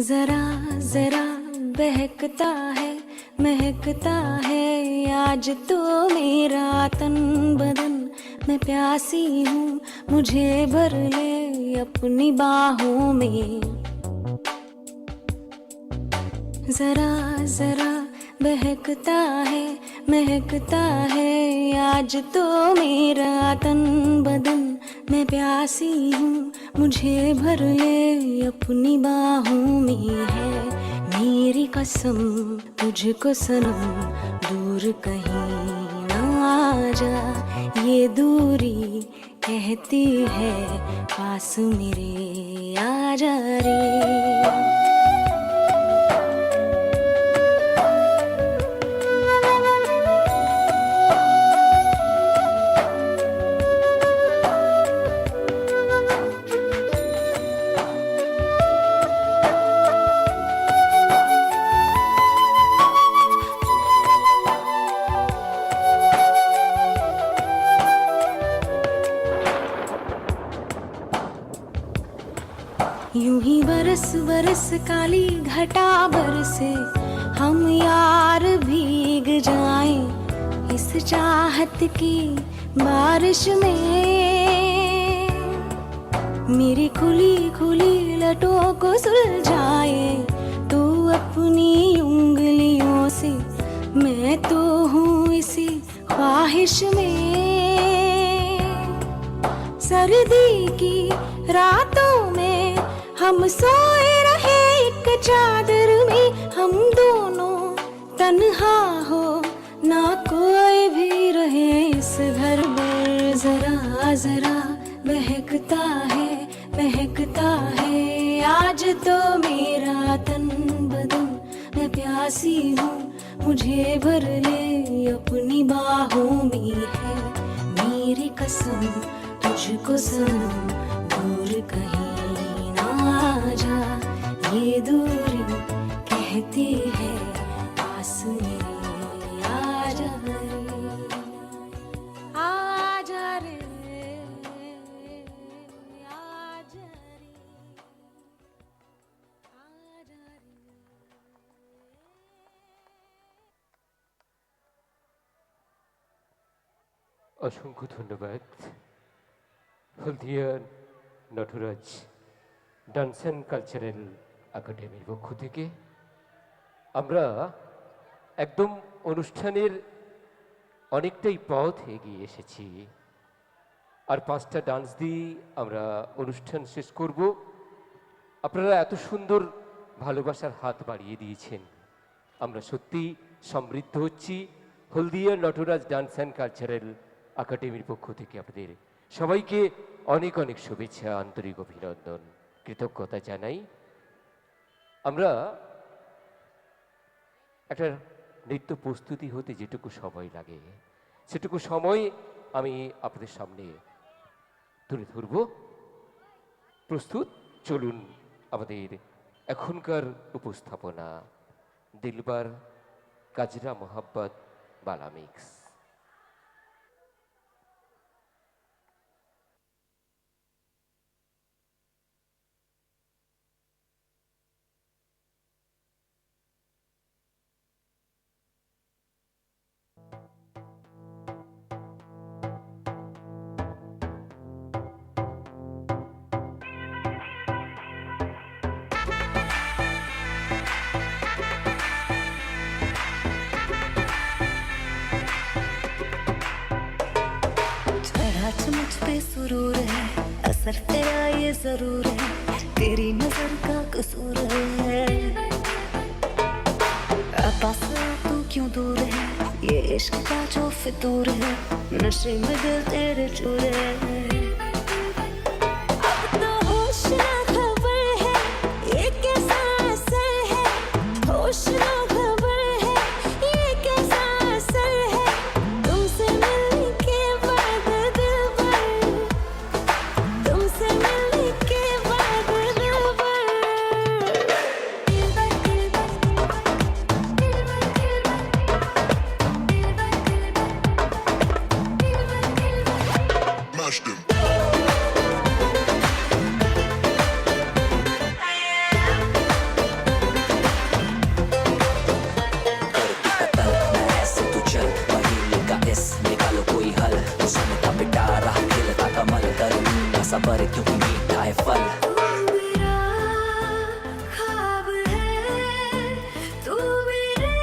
जरा जरा बहकता है महकता है आज तो मेरा तन बदन, मैं प्यासी हूँ मुझे भर ले अपनी बाहों में। जरा जरा बहकता है महकता है आज तो मेरा तन बदन, मैं प्यासी हूँ मुझे भर ले अपनी बाहों में। है मेरी कसम तुझको सनम, दूर कहीं ना जा, ये दूरी कहती है पास मेरे आ जा रे। यूं ही बरस बरस काली घटा बरसे, हम यार भीग जाएं इस चाहत की बारिश में। मेरी खुली खुली लटों को सुलझाए तू अपनी उंगलियों से, मैं तो हूँ इसी ख्वाहिश में। सर्दी की रातों में हम सोए रहे एक चादर में, हम दोनों तन्हा हो ना कोई भी रहे इस घर में। जरा जरा महकता है आज तो मेरा तन बदन, मैं प्यासी हूँ मुझे भर ले अपनी बाहों में। है मेरी कसम तुझको सनम, दूर कहीं ना जा, ये दूरी कहती है पास मेरे आ जा रे, आ जा रे, आ जा रे, आ जा रे। অসংখ্য ধন্যবাদ হলদিয়া নটরাজ ডান্স অ্যান্ড কালচারাল একাডেমির পক্ষ থেকে। আমরা একদম অনুষ্ঠানের অনেকটাই পথ এগিয়ে এসেছি। আর 5টা ডান্স দিয়ে আমরা অনুষ্ঠান শেষ করব। আপনারা এত সুন্দর ভালোবাসার হাত বাড়িয়ে দিয়েছেন, আমরা সত্যি সমৃদ্ধ হচ্ছি। হলদিয়া নটরাজ ডান্স অ্যান্ড কালচারাল একাডেমির পক্ষ থেকে আপনাদের সবাইকে অনেক অনেক শুভেচ্ছা, আন্তরিক অভিনন্দন, কৃতজ্ঞতা জানাই। আমরা একটা নৃত্য প্রস্তুতি হতে যেটুকু সময় লাগে সেটুকু সময় আমি আপনাদের সামনে তুলে ধরব। প্রস্তুত? চলুন আমাদের এখনকার উপস্থাপনা, দিলবার কাজরা মোহাব্বত বালা মিক্স। जरा मुझ पे सुरूर है, असर तेरा ये जरूर है, तेरी नजर का कसूर है। पास तू क्यों दूर है, ये इश्क का जो फितूर है, नशे में दिल तेरे चूर है। अब तो होश ना खबर है, ये कैसा असर है, होश ना खबर है, ये कैसा असर है, तुमसे मिलने के बाद दिल भर, तुमसे मिलने के बाद दिल भर, दिल भर, दिल भर, दिल भर, दिल भर, Mashed him. ऐसे तू चल पहेली का इस निकालो कोई हल, सुनता पिटारा खिलता कमल, करूंगा सबर क्योंकि मीठा है फल। तू मेरा ख्वाब है, तू मेरे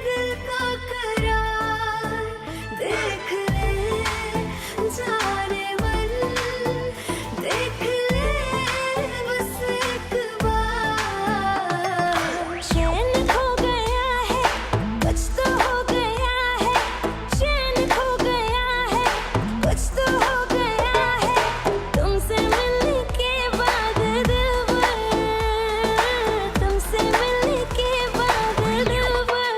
दिल का करार, देख ले जाने मन, देख ले बस एक बार। चैन खो गया है, कुछ तो हो गया है, चैन खो गया है, कुछ तो हो गया है, तुमसे मिलने के बाद दिल भर, तुमसे मिलने के बाद दिल भर।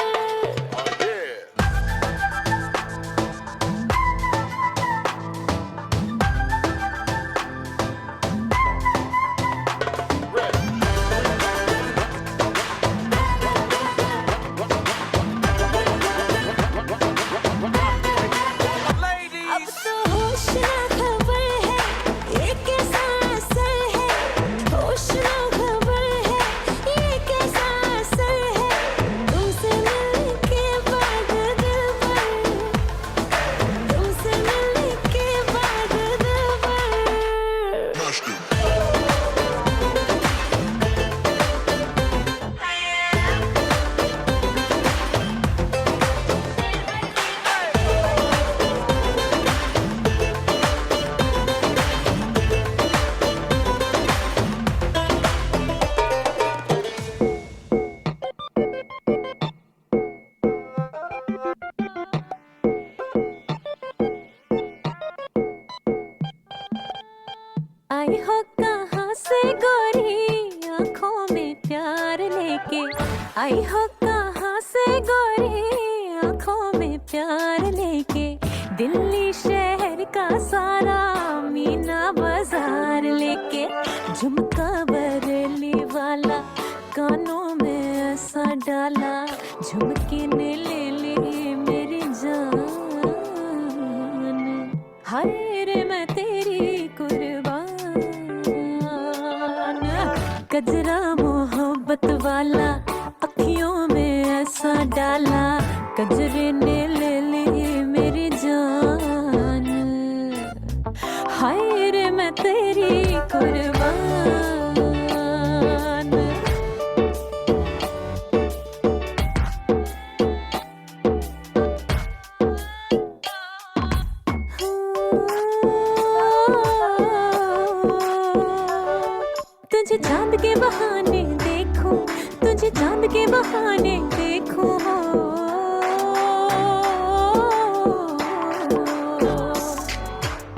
अब तो होश ना खबर है, ये कैसा असर है, होश ना खबर है, ये कैसा असर है, तुमसे मिलने के बाद दिल भर, तुमसे मिलने के बाद दिल भर। Mashed him. आई हो कहाँ से गोरी आंखों में प्यार लेके, आई हो कहाँ से गोरी आंखों में प्यार लेके, दिल्ली शहर का सारा मीना बाजार लेके, झुमका बरेली वाला कानों में ऐसा डाला, झुमके ने ले ली मेरी जान, हाय रे मैं तेरी कुर्बान, गजरा मोहब्बत वाला अखियों में ऐसा डाला, गजरे ने ले ली मेरी जान, हाय रे मैं तेरी कुर्बान। तुझे चांद के बहाने देखूं, तुझे चांद के बहाने देखूं हो।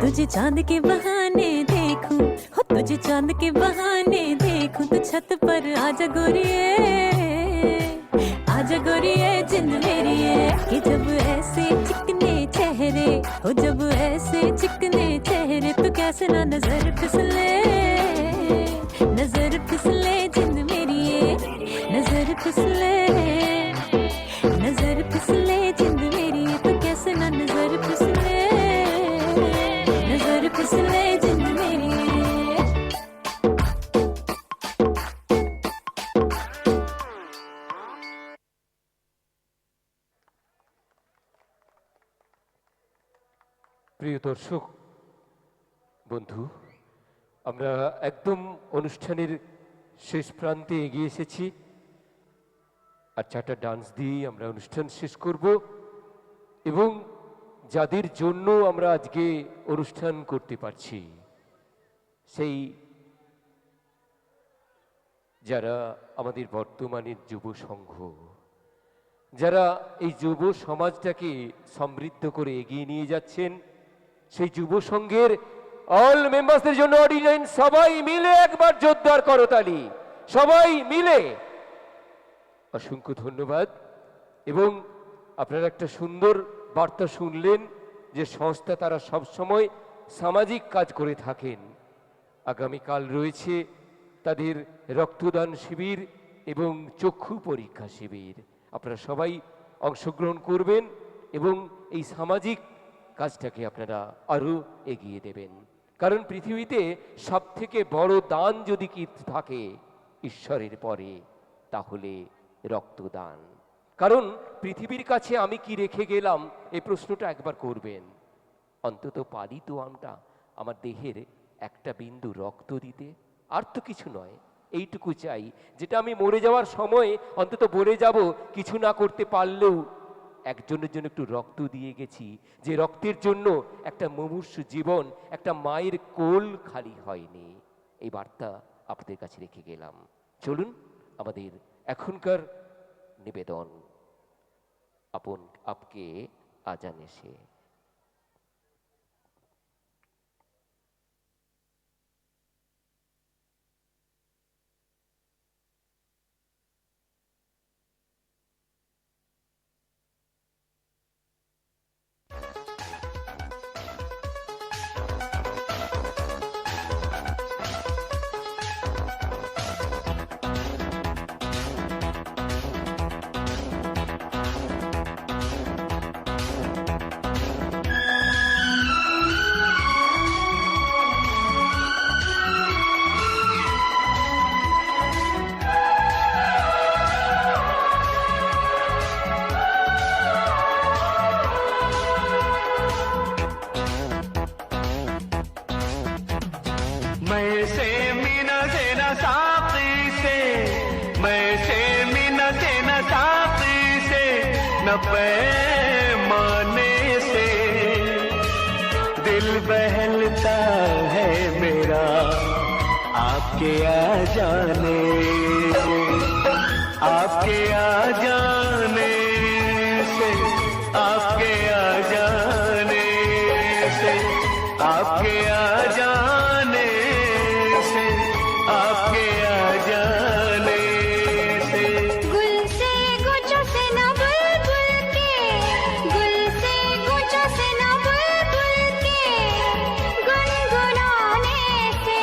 तुझे चांद के बहाने देखूं हो, तुझे चांद के बहाने देखूं तो छत पर आजा गोरिए, आजा गोरिए जिंद मेरी है। कि जब ऐसे चिकने चेहरे हो, जब ऐसे चिकने चेहरे तो कैसे ना नजर फिसले, नजर फिसले जिंद मेरी है। नजर फिसले, नजर फिसले जिंद मेरी है तो कैसे ना नजर फिसले, नजर फिसले जिंद मेरी है। প্রিয় দর্শক বন্ধু, আমরা একদম অনুষ্ঠানের শেষ প্রান্তে এগিয়ে এসেছি। আর চারটা ডান্স দিয়ে আমরা অনুষ্ঠান শেষ করব এবং যাদের জন্য আমরা আজকে অনুষ্ঠান করতে পারছি, সেই যারা আমাদের বর্তমানের যুব সংঘ, যারা এই যুব সমাজটাকে সমৃদ্ধ করে এগিয়ে নিয়ে যাচ্ছেন, সেই যুব সংঘের অল মেম্বারসদের জন্য অডিয়েন্স সবাই মিলে একবার জোরদার করতালি, সবাই মিলে অসংখ্য ধন্যবাদ। এবং আপনারা একটা সুন্দর বার্তা শুনলেন যে সংস্থা তারা সবসময় সামাজিক কাজ করে থাকেন। আগামীকাল রয়েছে তাদের রক্তদান শিবির এবং চক্ষু পরীক্ষা শিবির। আপনারা সবাই অংশগ্রহণ করবেন এবং এই সামাজিক কাজটাকে আপনারা আরও এগিয়ে দেবেন। কারণ পৃথিবীতে সবথেকে বড় দান যদি কি থাকে ঈশ্বরের পরে, তাহলে রক্তদান। কারণ পৃথিবীর কাছে আমি কি রেখে গেলাম, এই প্রশ্নটা একবার করবেন। অন্তত পারি তো আমরা আমার দেহের একটা বিন্দু রক্ত দিতে, আর তো কিছু নয়। এইটুকু চাই, যেটা আমি মরে যাওয়ার সময় অন্তত বলে যাব কিছু না করতে পারলেও একজনের জন্য একটু রক্ত দিয়ে গেছি, যে রক্তের জন্য একটা মুমূর্ষু জীবন, একটা মায়ের কোল খালি হয়নি। এই বার্তা আপনাদের কাছে রেখে গেলাম। চলুন আমাদের এখনকার নিবেদন, আপন আপকে আজানে সে। मैं से मीना से न साकी से, मैं से मीना से न साकी से, न पैमाने से दिल बहलता है मेरा आपके आ जाने से, आपके आ जाने से, आपके आ जाने से, आपके आ जाने से, आपके आ जाने से। गुल से गुच्छों से न बुलबुल के, गुल से गुच्छों से न बुलबुल के गुनगुनाने से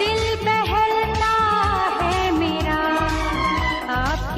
दिल बहलता है मेरा आपके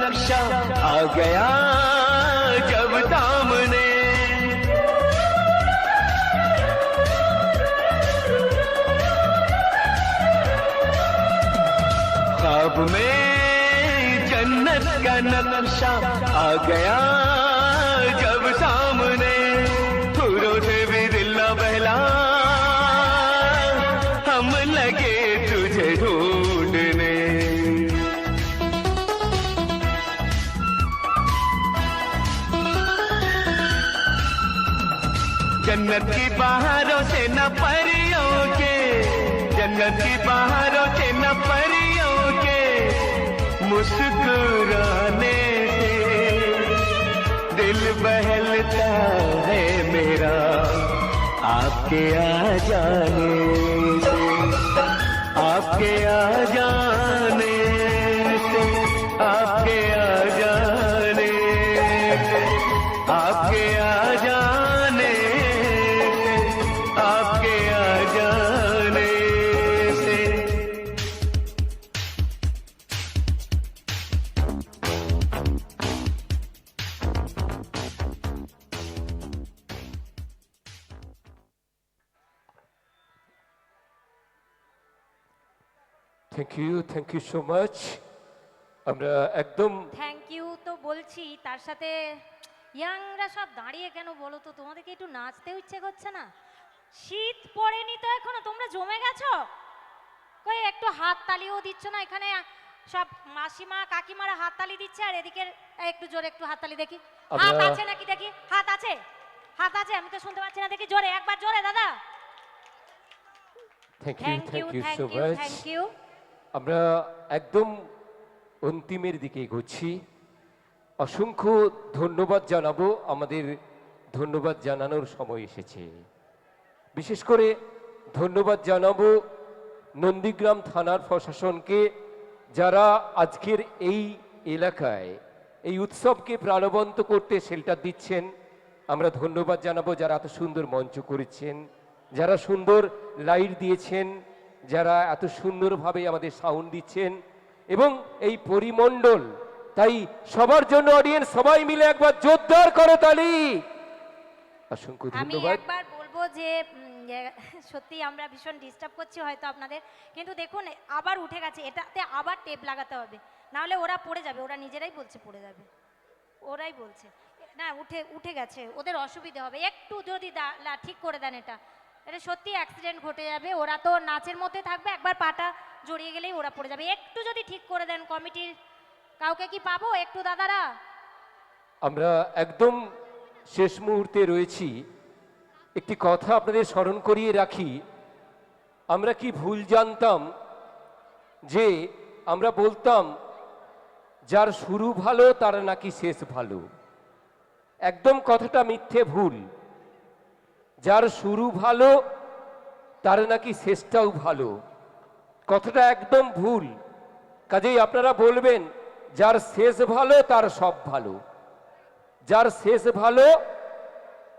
नक्शा आ गया जब सामने ख्वाब में जन्नत का नक्शा आ गया जब सामने फूलों से भी दिल न बहला हम लगे तुझे ढूंढने जन्नत की बाहरों से न परियों के जन्नत की बाहरों से न परियों के मुस्कुराने से दिल बहलता है मेरा आपके आ जाने से आपके आ जाने से आपके आ जाने से आपके आ जाने से आपके आ जाने से থ্যাংক ইউ সো মাচ। আমরা একদম থ্যাংক ইউ তো বলছি, তার সাথে ইয়াংরা সব দাঁড়িয়ে কেন বলো তো? তোমাদেরকে একটু নাচতেও ইচ্ছে করছে না? শীত পড়েনি তো এখনো, তোমরা জমে গেছো? কই একটু হাত তালিও দিচ্ছ না? এখানে সব মাসিমা কাকিমারা হাত তালি দিচ্ছে, আর এদিকে একটু জোরে একটু হাত তালি দেখি। হাত আছে নাকি দেখি? হাত আছে, হাত আছে, আমি তো শুনতে পাচ্ছি না, দেখি জোরে, একবার জোরে দাদা। Thank you thank so you much. Thank you. আমরা একদম অন্তিমের দিকে এগোচ্ছি। অসংখ্য ধন্যবাদ জানাবো, আমাদের ধন্যবাদ জানানোর সময় এসেছে। বিশেষ করে ধন্যবাদ জানাবো নন্দীগ্রাম থানার প্রশাসনকে, যারা আজকের এই এলাকায় এই উৎসবকে প্রাণবন্ত করতে শেল্টার দিচ্ছেন। আমরা ধন্যবাদ জানাবো যারা এত সুন্দর মঞ্চ করেছেন, যারা সুন্দর লাইট দিয়েছেন, যারা এত সুন্দরভাবে আমাদের সাউন্ড দিচ্ছেন এবং এই পরিমণ্ডল। তাই সবার জন্য অডিয়েন্স সবাই মিলে একবার জোরদার করো তালি। অসংখ্য আমি ধন্যবাদ। একবার বলবো যে সত্যি আমরা ভীষণ ডিস্টার্ব করছি হয়তো আপনাদের, কিন্তু দেখুন আবার উঠে গেছে, এটাতে আবার টেপ লাগাতে হবে, না হলে ওরা পড়ে যাবে, ওরা নিজেরাই বলছে পড়ে যাবে, ওরাই বলছে না উঠে গেছে, ওদের অসুবিধা হবে, একটু যদি ঠিক করে দেন এটা সত্যি অ্যাক্সিডেন্ট ঘটে যাবে, ওরা তো নাচের মধ্যে থাকবে, একবার পাটা জড়িয়ে গেলেই ওরা পড়ে যাবে, একটু যদি ঠিক করে দেন কমিটির কাউকে কি পাবো একটু দাদারা? আমরা একদম শেষ মুহূর্তে রয়েছি, একটি কথা আপনাদের স্মরণ করিয়ে রাখি। আমরা কি ভুল জানতাম যে আমরা বলতাম যার শুরু ভালো তার নাকি শেষ ভালো। একদম কথাটা মিথ্যে, ভুল। যার শুরু ভালো তার নাকি শেষটাও ভালো, কথাটা একদম ভুল। কাজেই আপনারা বলবেন যার শেষ ভালো তার সব ভালো, যার শেষ ভালো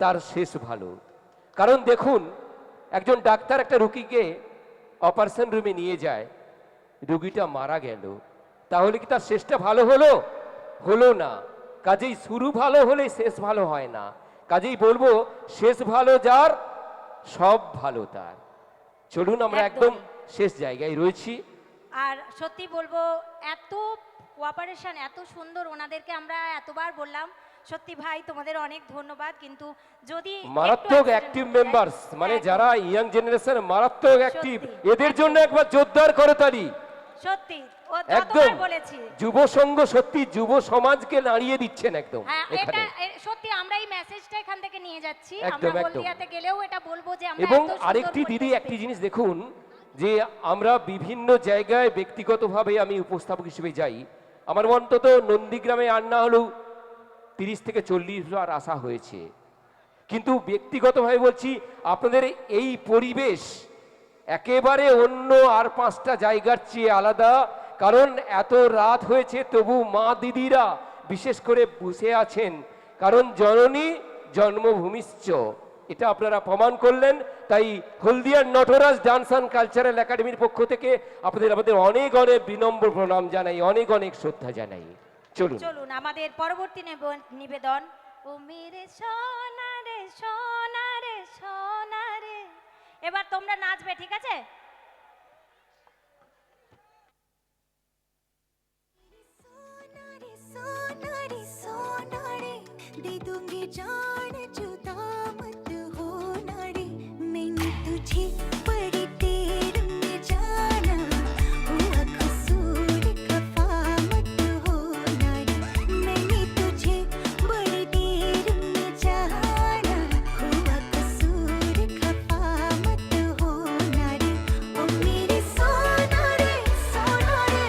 তার শেষ ভালো। কারণ দেখুন, একজন ডাক্তার একটা রোগীকে অপারেশন রুমে নিয়ে যায়, রোগীটা মারা গেল, তাহলে কি তার শেষটা ভালো হলো? হলো না। কাজেই শুরু ভালো হলে শেষ ভালো হয় না। কাজেই বলবো শেষ ভালো যার, সব ভালো তার। চলুন, আমরা একদম শেষ জায়গায় রয়েছি। আর সত্যি বলবো এত কোঅপারেশন এত সুন্দর, ওনাদেরকে আমরা এতবার বললাম, সত্যি ভাই তোমাদের অনেক ধন্যবাদ। কিন্তু যদি মারাত্মক অ্যাক্টিভ মেম্বার্স, মানে যারা ইয়াং জেনারেশন মারাত্মক অ্যাক্টিভ, এদের জন্য একবার জোরদার করে তালি। সত্যি একদম বলেছি, যুব সংঘ সত্যি যুব সমাজকে নাড়িয়ে দিচ্ছেন একদম এখানে। সত্যি আমরা এই মেসেজটা এখান থেকে নিয়ে যাচ্ছি, একদম, আমরা একদম। হলদিয়াতে গেলেও এটা বলবো যে আমরা এবং এত সুন্দর আরেকটি পরিবেশ দিদি একটি পেয়েছি। জিনিস দেখুন, যে আমরা বিভিন্ন জায়গায় ব্যক্তিগতভাবে আমি উপস্থাপক হিসেবে যাই, আমার অন্তত নন্দীগ্রামে আর না হলেও 30 থেকে 40 বার আসা হয়েছে, কিন্তু ব্যক্তিগতভাবে বলছি আপনাদের এই পরিবেশ একেবারে অন্য আর 5টা জায়গার চেয়ে আলাদা। কারণ এত রাত হয়েছে তবু মা দিদিরা বিশেষ করে বসে আছেন, কারণ জননী জন্মভূমিশ্চ, এটা আপনারা প্রমাণ করলেন। তাই হলদিয়ার নটরাজ ডান্স অ্যান্ড কালচারাল একাডেমির পক্ষ থেকে আমাদের অনেক অনেক বিনম্র প্রণাম জানাই, অনেক অনেক শ্রদ্ধা জানাই। চলুন। চলুন আমাদের পরবর্তী নিবেদন, ও মেরে সোনা রে সোনা রে সোনা রে। এবার তোমরা নাচবে, ঠিক আছে? सोना रे सोना रे दे दूंगी जान जुदा मत होना रे मैंने तुझे बड़ी देर में जाना हुआ कसूर खफा मत होना रे मैंने तुझे बड़ी देर में जाना हुआ कसूर खफा मत होना रे ओ मेरे सोना रे सोना रे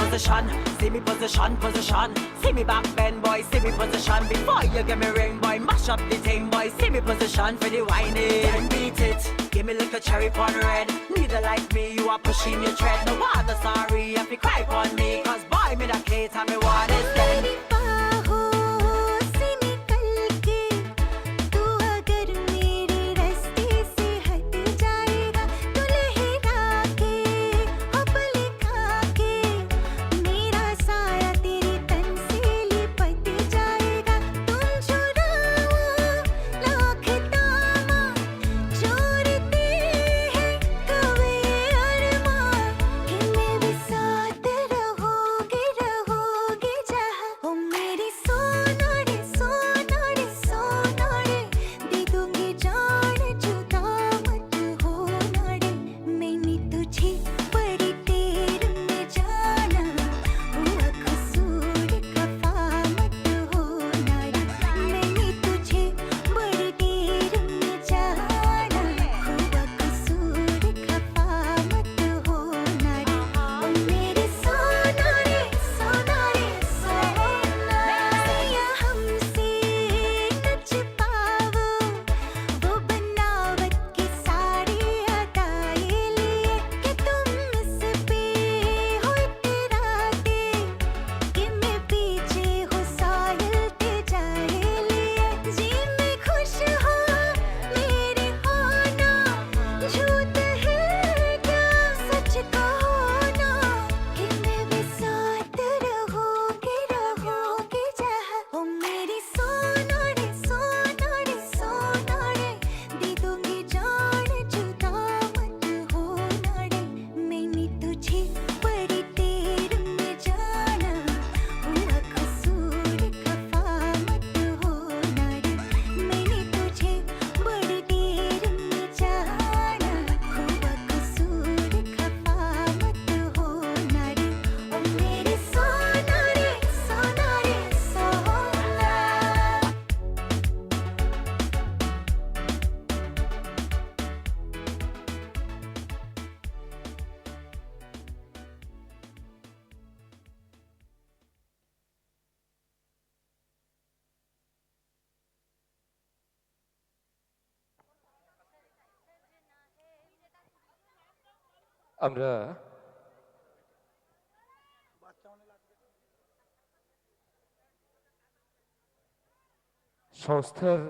position, see me position, position. See me back bend, boy, see me position. Before you get me ring, boy, mash up the thing, boy. See me position for the whining. Then beat it, give me like a cherry pon red. Neither like me, you are pushing your tread. No other sorry, if you cry on me, cause boy, me that Kate and me what is then. तेरी बाहों से निकल के तू अगर मेरे रास्ते से हट जाएगा तो लहरा के हबल खा के मेरा साया तेरे तन से लिपट जाएगा तुम चुराओ लाख तामा चोरते हैं कब ये अरमां कि मैं भी साथ रहोगे रहोगे जहाँ ओ मेरी सोना रे सोना रे सोना रे दे दूंगी जान जुदा मत होना रे मैंने तुझे बड़ी देर में जाना हुआ कसूर खफा मत होना रे मैंने तुझे बड़ी देर में जाना हुआ कसूर खफा मत होना रे ओ मेरे सोना रे सोना रे सोना या हमसे न छिपाओ वो बनावट की सारी अदाएं लिए कि तुम इस पे हो इतराते कि मैं पीछे हो साहिल पे जाए लिए जी मैं खुश हूँ मेरे होना झूठ है क्या सच कहो ना कि मैं भी साथ रहोगे रहोगे जहाँ ओ मेरी सोना रे सोना रे सोना रे दे दूंगी जान जुदा मत होना रे मैंने तुझे बड़ी देर में जाना हुआ कसूर खफा मत होना रे मैंने तुझे बड़ी देर में जाना हुआ कसूर खफा मत होना रे ओ मेरे सोना रे सोना रे सोना আমরা সংস্থার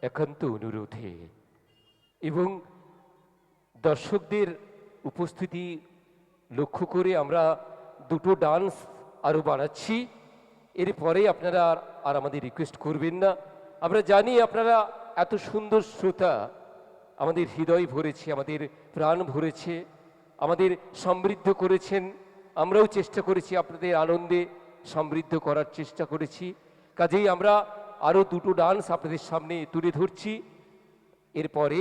একান্ত অনুরোধে এবং দর্শকদের উপস্থিতি লক্ষ্য করে আমরা দুটো ডান্স আরও বাড়াচ্ছি। এরপরে আপনারা আর আমাদের রিকোয়েস্ট করবেন না। আমরা জানি আপনারা এত সুন্দর শ্রোতা, আমাদের হৃদয় ভরেছে, আমাদের প্রাণ ভরেছে, আমাদের সমৃদ্ধ করেছেন। আমরাও চেষ্টা করেছি আপনাদের আনন্দে সমৃদ্ধ করার চেষ্টা করেছি। কাজেই আমরা আরও দুটো ডান্স আপনাদের সামনে তুলে ধরছি। এরপরে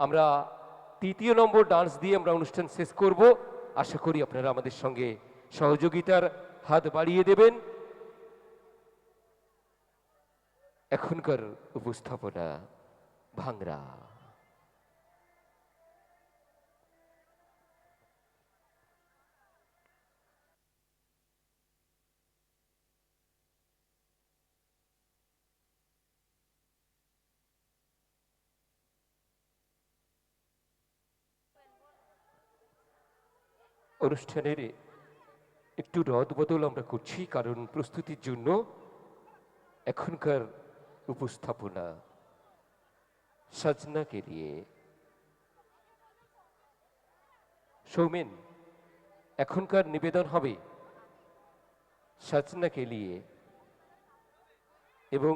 আমরা তৃতীয় নম্বর ডান্স দিয়ে আমরা অনুষ্ঠান শেষ করব। আশা করি আপনারা আমাদের সঙ্গে সহযোগিতার হাত বাড়িয়ে দেবেন। এখনকার উপস্থাপনা ভাংরা। অনুষ্ঠানের একটু রদবদল আমরা করছি, কারণ প্রস্তুতির জন্য এখনকার উপস্থাপনা সাজনাকে নিয়ে। সৌমেন, এখনকার নিবেদন হবে সচনা কে লিয়ে এবং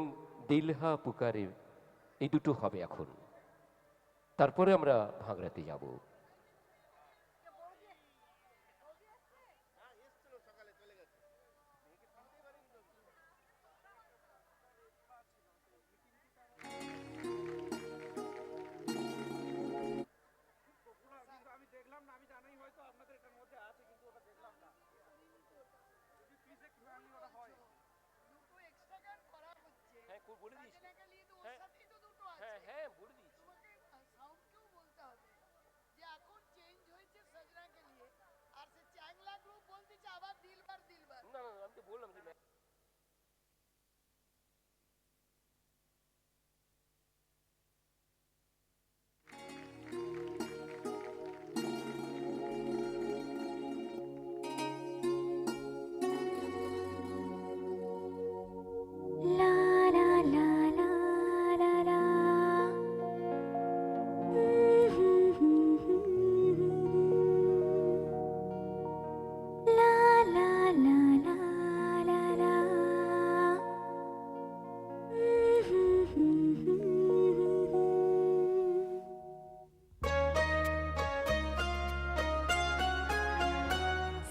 দিলহা পুকারে, এই দুটো হবে এখন। তারপরে আমরা ভাঙড়াতে যাব।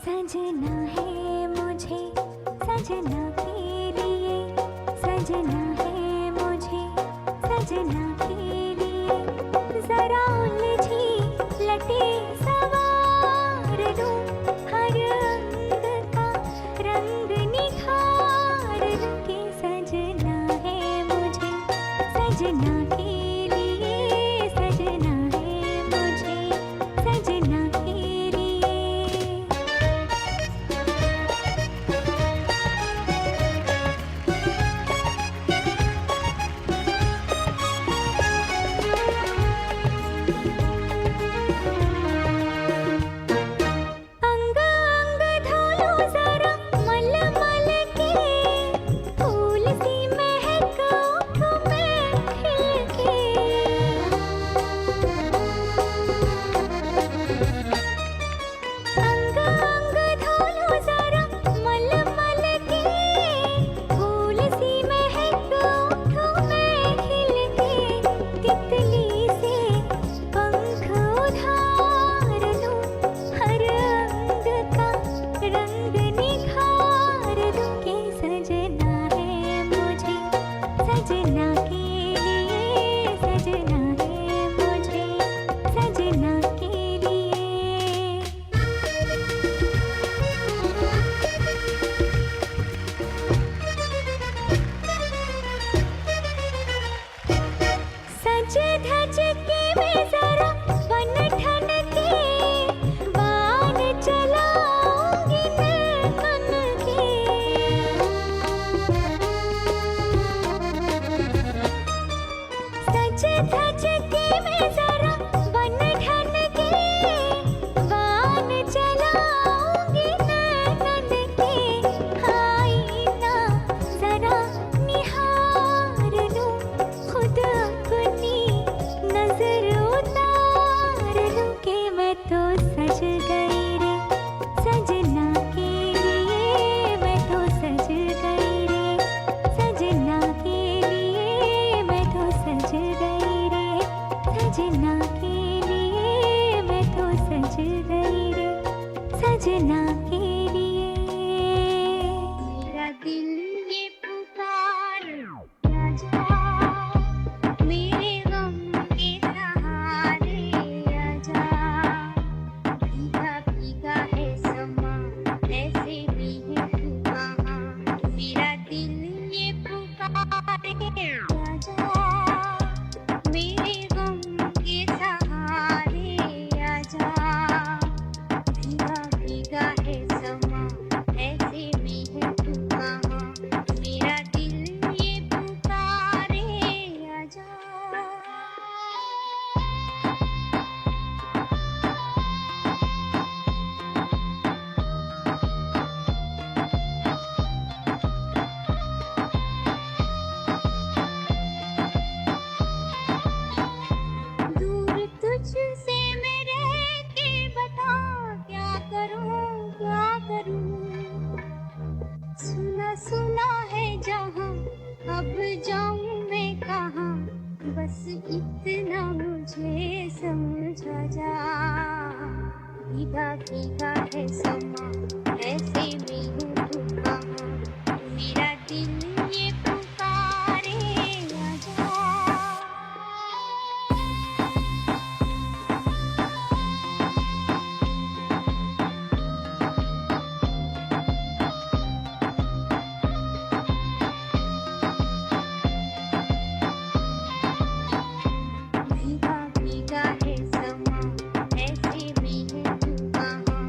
सजना है मुझे सजना के लिए, सजना है मुझे सजना के लिए, जरा उलझी लटे सवार लूं, हर अंग का रंग निखार लूं कि सजना है मुझे सजना के लिए, सजना है मुझे सजना के लिए। अंग अंग धोलो जरा मल मल के, फूल सी महक उठो में खिल के। अंग अंग धोलो जरा मल मल के, फूल सी महक उठो में खिल के। तितली से पंख उधार लूं, हर अंग का रंग निखार लूं कि सजना है मुझे सजना के लिए, सजना है मुझे सजना के लिए। सज धज के मैं जरा बन ठन के, बाण चलाऊंगी मैं मन के। सज धज के मैं जरा बन ठन के, बाण चलाऊंगी मैं मन के। आईना जरा निहार लूं, खुद अपनी नजर उतार लूं कि मैं तो सज गई रे सजना के लिए, मैं तो सज गई रे सजना के लिए, मैं तो सज गई रे। बस इतना मुझे समझा जा, भीगा भीगा है समा, ऐसे में हूँ तू कहाँ, मेरा दिल ये पुकारे आजा। भीगा भीगा है समा, ऐसे में है तू कहाँ,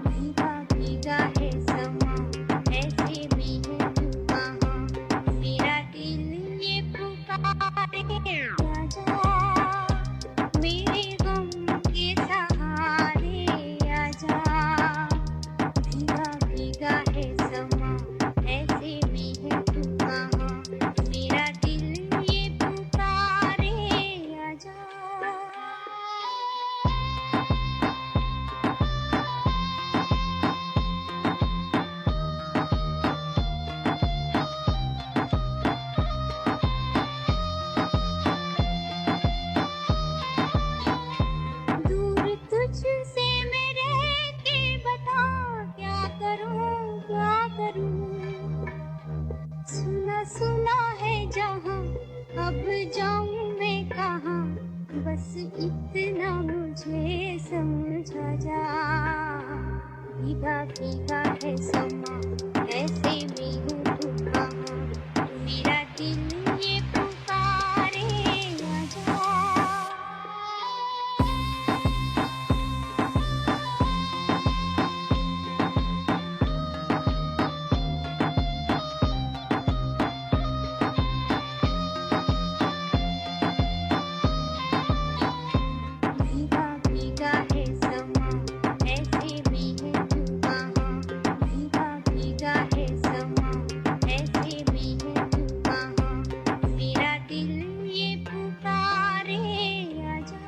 भीगा भीगा है समा, ऐसे में है तू कहाँ, मेरा दिल ये पुकारे आजा, मेरे गम के सहारे आजा। भीगा भीगा है समा, ऐसे में है तू कहाँ, मेरा दिल ये पुकारे आजा। दूर तुझसे मैं रह के बता, क्या करूं क्या करूं, सुना सुना है जहां, अब जाऊं मैं कहां, बस इतना मुझे समझा जा, भीगा भीगा है समा, ऐसे में हूँ तू कहाँ, मेरा दिल ये पुकारे आजा। भीगा भीगा है समा, ऐसे में है तू कहाँ, भीगा भीगा है समा, ऐसे में है तू कहाँ, मेरा दिल ये पुकारे आजा।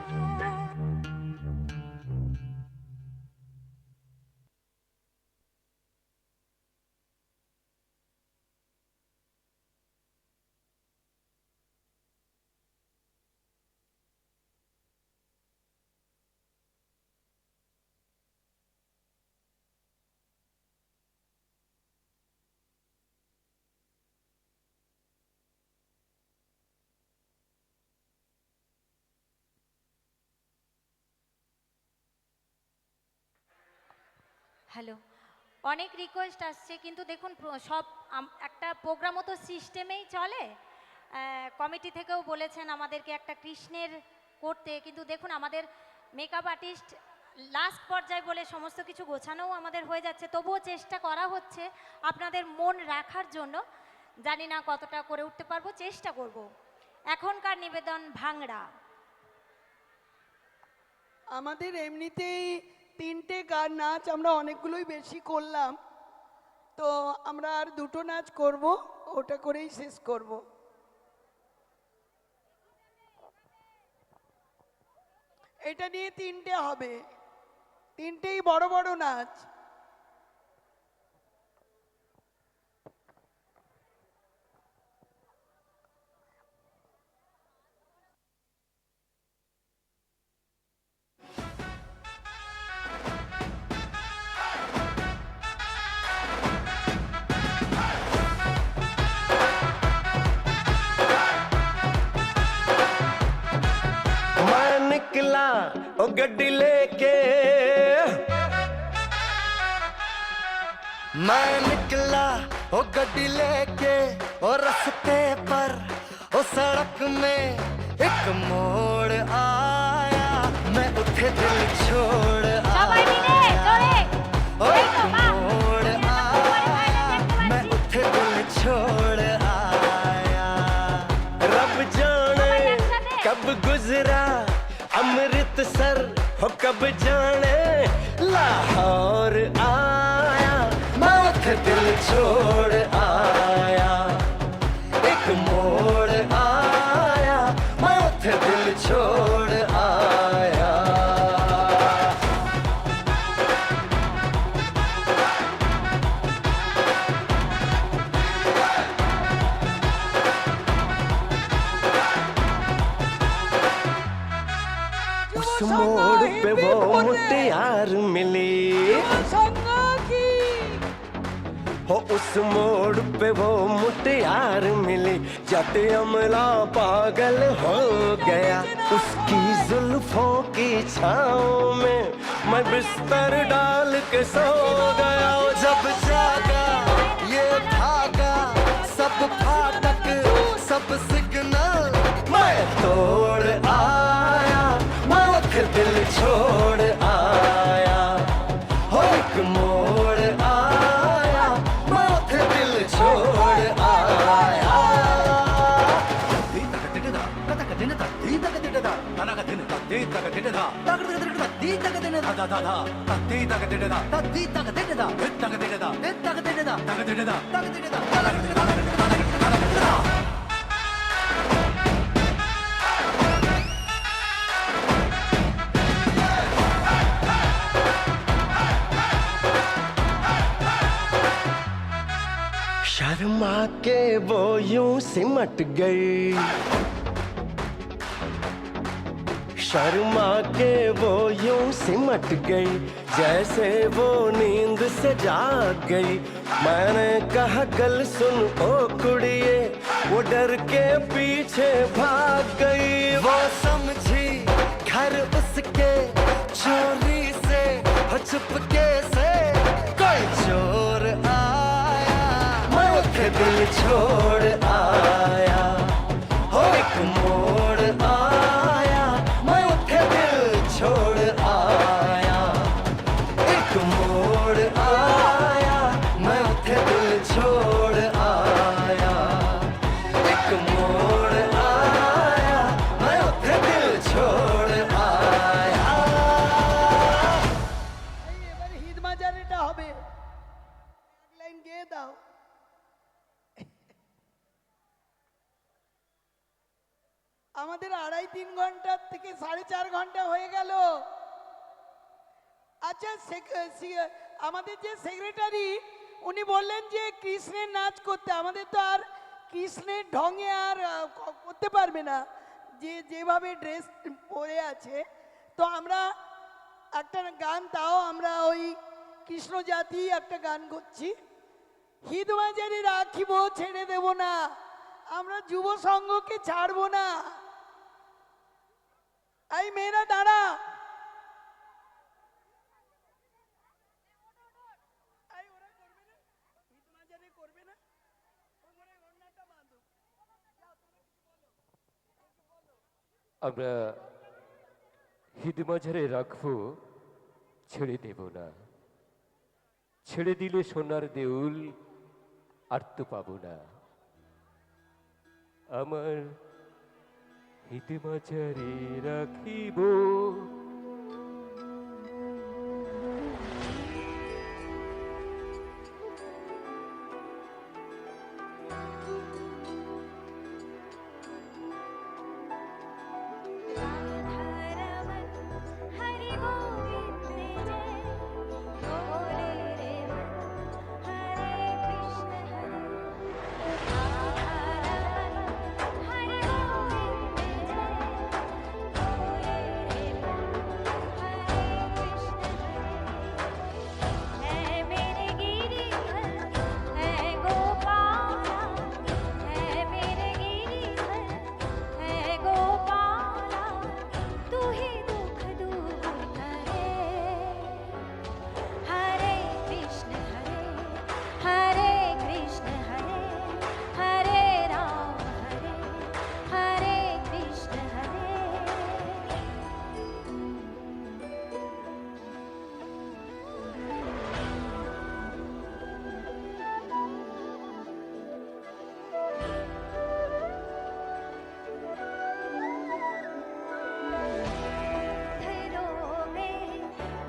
হ্যালো, অনেক রিকোয়েস্ট আসছে, কিন্তু দেখুন সব একটা প্রোগ্রামও তো সিস্টেমেই চলে। কমিটি থেকেও বলেছেন আমাদেরকে একটা কৃষ্ণের করতে, কিন্তু দেখুন আমাদের মেকআপ আর্টিস্ট লাস্ট পর্যায়ে বলে সমস্ত কিছু গোছানোও আমাদের হয়ে যাচ্ছে, তবুও চেষ্টা করা হচ্ছে আপনাদের মন রাখার জন্য। জানি না কতটা করে উঠতে পারবো, চেষ্টা করব। এখনকার নিবেদন ভাংড়া। আমাদের এমনিতেই 3টে গান নাচ আমরা অনেকগুলোই বেশি করলাম, তো আমরা আর 2টো নাচ করব, ওটা করেই শেষ করব। এটা নিয়ে 3টে হবে, 3টেই বড় বড় নাচ। निकला ओ गड्डी लेके, मैं निकला ओ गड्डी लेके, और रास्ते पर ओ सड़क में एक मोड़ आया, मैं उठे दिल छोड़ आया, ओ एक मोड़ आया, मैं उठे दिल छोड़ आया, रब जाने कब गुजरा अमृतसर, हो कब जाने लाहौर आया, मैं उठे दिल छोड़ आया, एक मोड़ आया, मैं उठे दिल छोड़ आया। उस मोड़ पे वो मुटियार मिली हो उस मोड़ पे वो मुटियार मिली जट अमला पागल हो गया उसकी जुल्फों की छाँव में मैं बिस्तर डाल के सो गया जब जागा ये भागा सब फाटक सब सिग्नल मैं तोड़ आया मौत दिल छोड़ आया हो एक मोड़ आया मौत दिल छोड़ आया शर्मा के वो यूं सिमट गई शर्मा के वो यूं सिमट गई जैसे वो नींद से जाग गई मैंने कहा गल सुन ओ कुड़िए वो डर के पीछे भाग गई वो समझी घर उसके चोरी से हो चुपके से कोई चोर आया मैं उठे दिल छोड़ आया हो एक मोड़ आया मैं उठे दिल छोड़ आया एक मोड़ आया मैं उठे दिल छोड़ आया एक मोड़ आया मैं उठे दिल छोड़ आया এবারে হিদ মাজারেটা হবে এক লাইন গেয়ে দাও আমাদের 2.5-3 ঘন্টা থেকে 4.5 ঘন্টা হয়ে গেল আচ্ছা আমাদের যে সেক্রেটারি উনি বললেন যে কৃষ্ণের নাচ করতে আমাদের তো আর কৃষ্ণের ঢঙে আর করতে পারবে না যে যেভাবে ড্রেস পরে আছে তো আমরা একটা গান তাও আমরা ওই কৃষ্ণ জাতি একটা গান করছি হিদ মাজারে রাখিব ছেড়ে দেব না আমরা যুব সংঘকে ছাড়বো না এই মেয়েরা দাঁড়া আমরা হিদ মাঝারে রাখবো ছেড়ে দেব না ছেড়ে দিলে সোনার দেউল আর তো পাবো না আমার হিদ মাঝারে রাখিব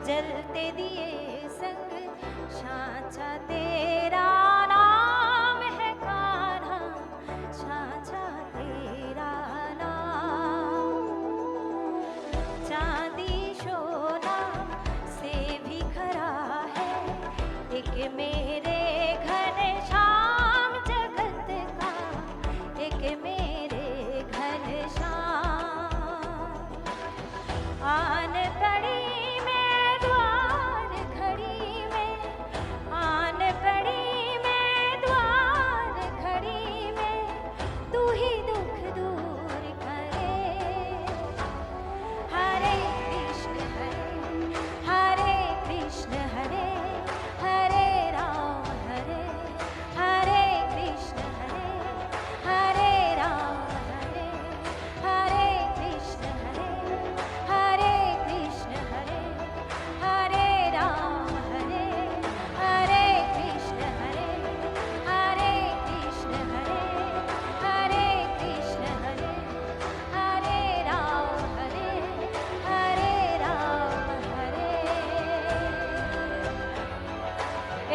जलते दिए संग छाछा तेरा नाम है कान्हा छाछा तेरा नाम चांदी सोना से भी खरा है एक मेरे घन श्याम जगत का एक मेरे घन श्याम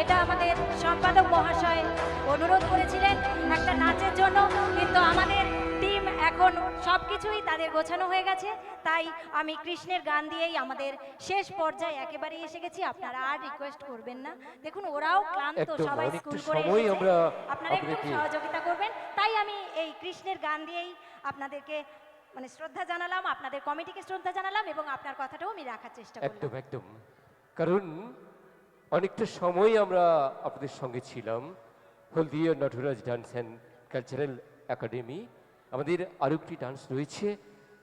এটা আমাদের সম্পাদক মহাশয় অনুরোধ করেছিলেন একটা নাচের জন্য, কিন্তু আমাদের টিম এখন সব কিছুই তাদের গোছানো হয়ে গেছে, তাই আমি কৃষ্ণের গান দিয়েই আমাদের শেষ পর্যায়ে একেবারে এসে গেছি। আপনারা আর রিকোয়েস্ট করবেন না, দেখুন ওরাও ক্লান্ত, একদম, সবাই অনেকটা স্কুল করে সময় এসেছে। আমরা আপনারা একটু আপনাদেরকে- সহযোগিতা করবেন, তাই আমি এই কৃষ্ণের গান দিয়েই আপনাদেরকে মানে শ্রদ্ধা জানালাম, আপনাদের কমিটিকে শ্রদ্ধা জানালাম এবং আপনার কথাটাও আমি রাখার চেষ্টা করলাম। একদম একদম, কারণ অনেকটা সময় আমরা আপনাদের সঙ্গে ছিলাম। Haldia Nataraj dance and cultural academy, আমাদের আরও একটি ডান্স রয়েছে,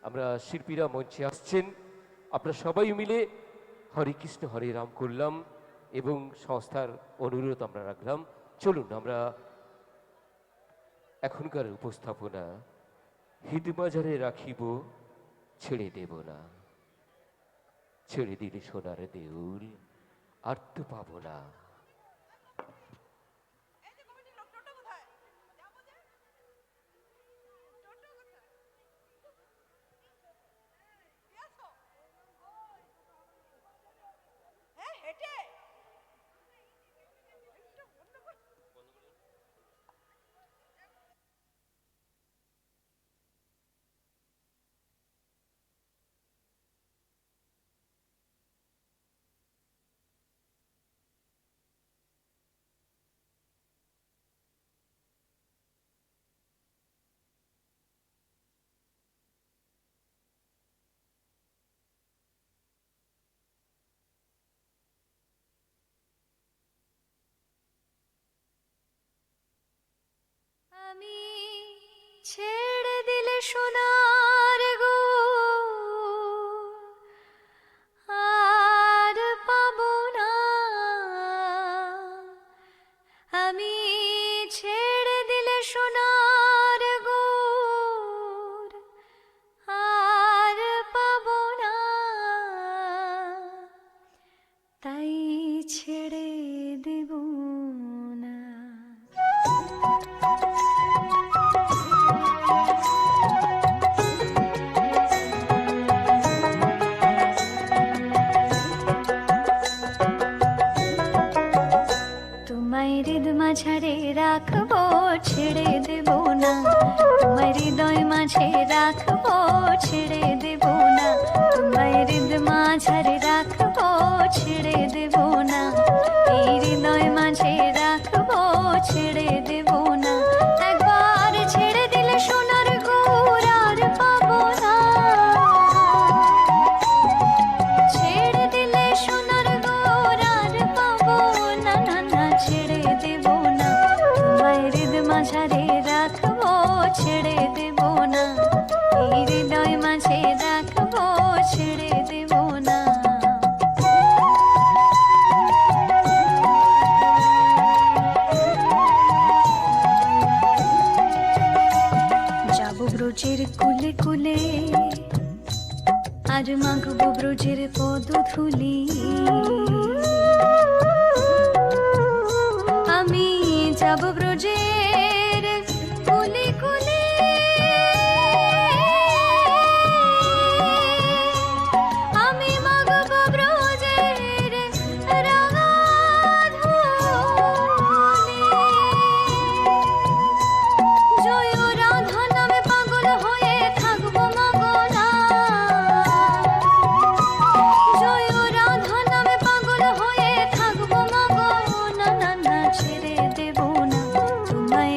আমরা শিল্পীরা মঞ্চে আসছেন, আমরা সবাই মিলে হরে কৃষ্ণ হরে রাম করলাম এবং সংস্থার অনুরোধ আমরা রাখলাম। চলুন আমরা এখনকার উপস্থাপনা হিদবাজারে রাখিব, ছেড়ে দেব না, ছেড়ে দিলে সোনার দেউল আর তো পাবো না। আমি ছেড়ে দিলে সোনার গো আর পাবো না, আমি ছেড়ে দিলে সোনার গো আর পাবো না, তাই ছেড়ে দেব না। তোমায় হৃদয় মাঝারে রাখবো, ছেড়ে দেব না, তোমায় হৃদয় মাঝে রাখবো, ছেড়ে দেব না, তোমায় হৃদয় মাঝারে রাখবো, ছেড়ে দেব না, এই হৃদয় মাঝে রাখবো, ছেড়ে দেব না, একবার ছেড়ে দিলে সোনার গুড় আর পাবো না, ছেড়ে দিলে সোনার গুড় আর পাবো না, না না ছেড়ে দেব না, তোমায় হৃদয় মাঝারে রাখবো, ছেড়ে দেব না, এই হৃদয় মাঝে রাখবো, ছেড়ে দেব না। যাবো ব্রজের কুলে কুলে আর মাগবো ব্রজের পদধূলি, আমি যাব ব্রজের কুলে কুলে, আমি মাগবো ব্রজের রাঙা ধূলি, জয় রাধা নামে পাগল হয়ে থাকবো মাগনা, জয় রাধা নামে পাগল হয়ে থাকবো মাগনা, না না ছেড়ে দেব না, তোমায়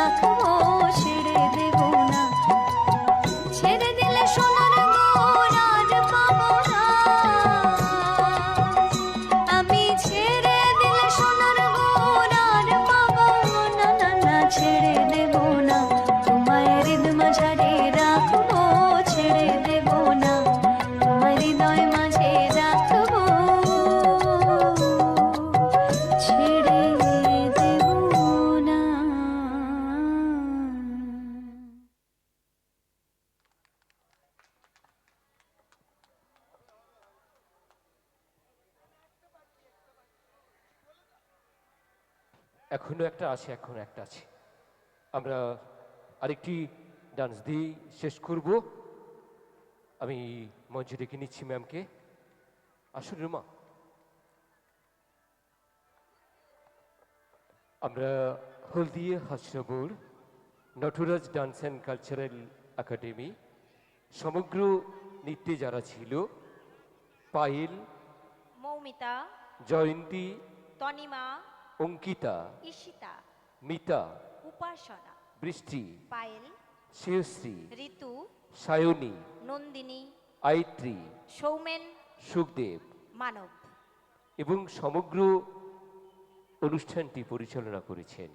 রাখবো, ছেড়ে দেব না। ছেড়ে দিলে সোনার গৌর আর পাবো না। আমি ছেড়ে দিলে সোনার গৌর আর পাবো না, না না ছেড়ে দেব না। তোমায় হৃদ মাঝারে রাখবো, ছেড়ে দেব না। তোমায় হৃদয় মাঝে রাখবো, ছেড়ে দেব না। এখনো একটা আছে, এখনো একটা আছে। আমরা আরেকটি ডান্স দিয়ে শেষ করব। আমি মঞ্চে ডেকে নিচ্ছি ম্যামকে। আসুন রুমা। আমরা Haldia Hasnapur Nataraj dance and cultural academy সমগ্র নৃত্যে যারা ছিল, পায়েল, মৌমিতা, জয়ন্তী, তনিমা, অঙ্কিতা, ঈশিতা, মিতা, উপাসনা, বৃষ্টি, পায়েল, শ্রেয়শ্রী, ঋতু, সায়নী, নন্দিনী, আয়ত্রী, সৌমেন, সুখদেব মানব। এবং সমগ্র অনুষ্ঠানটি পরিচালনা করেছেন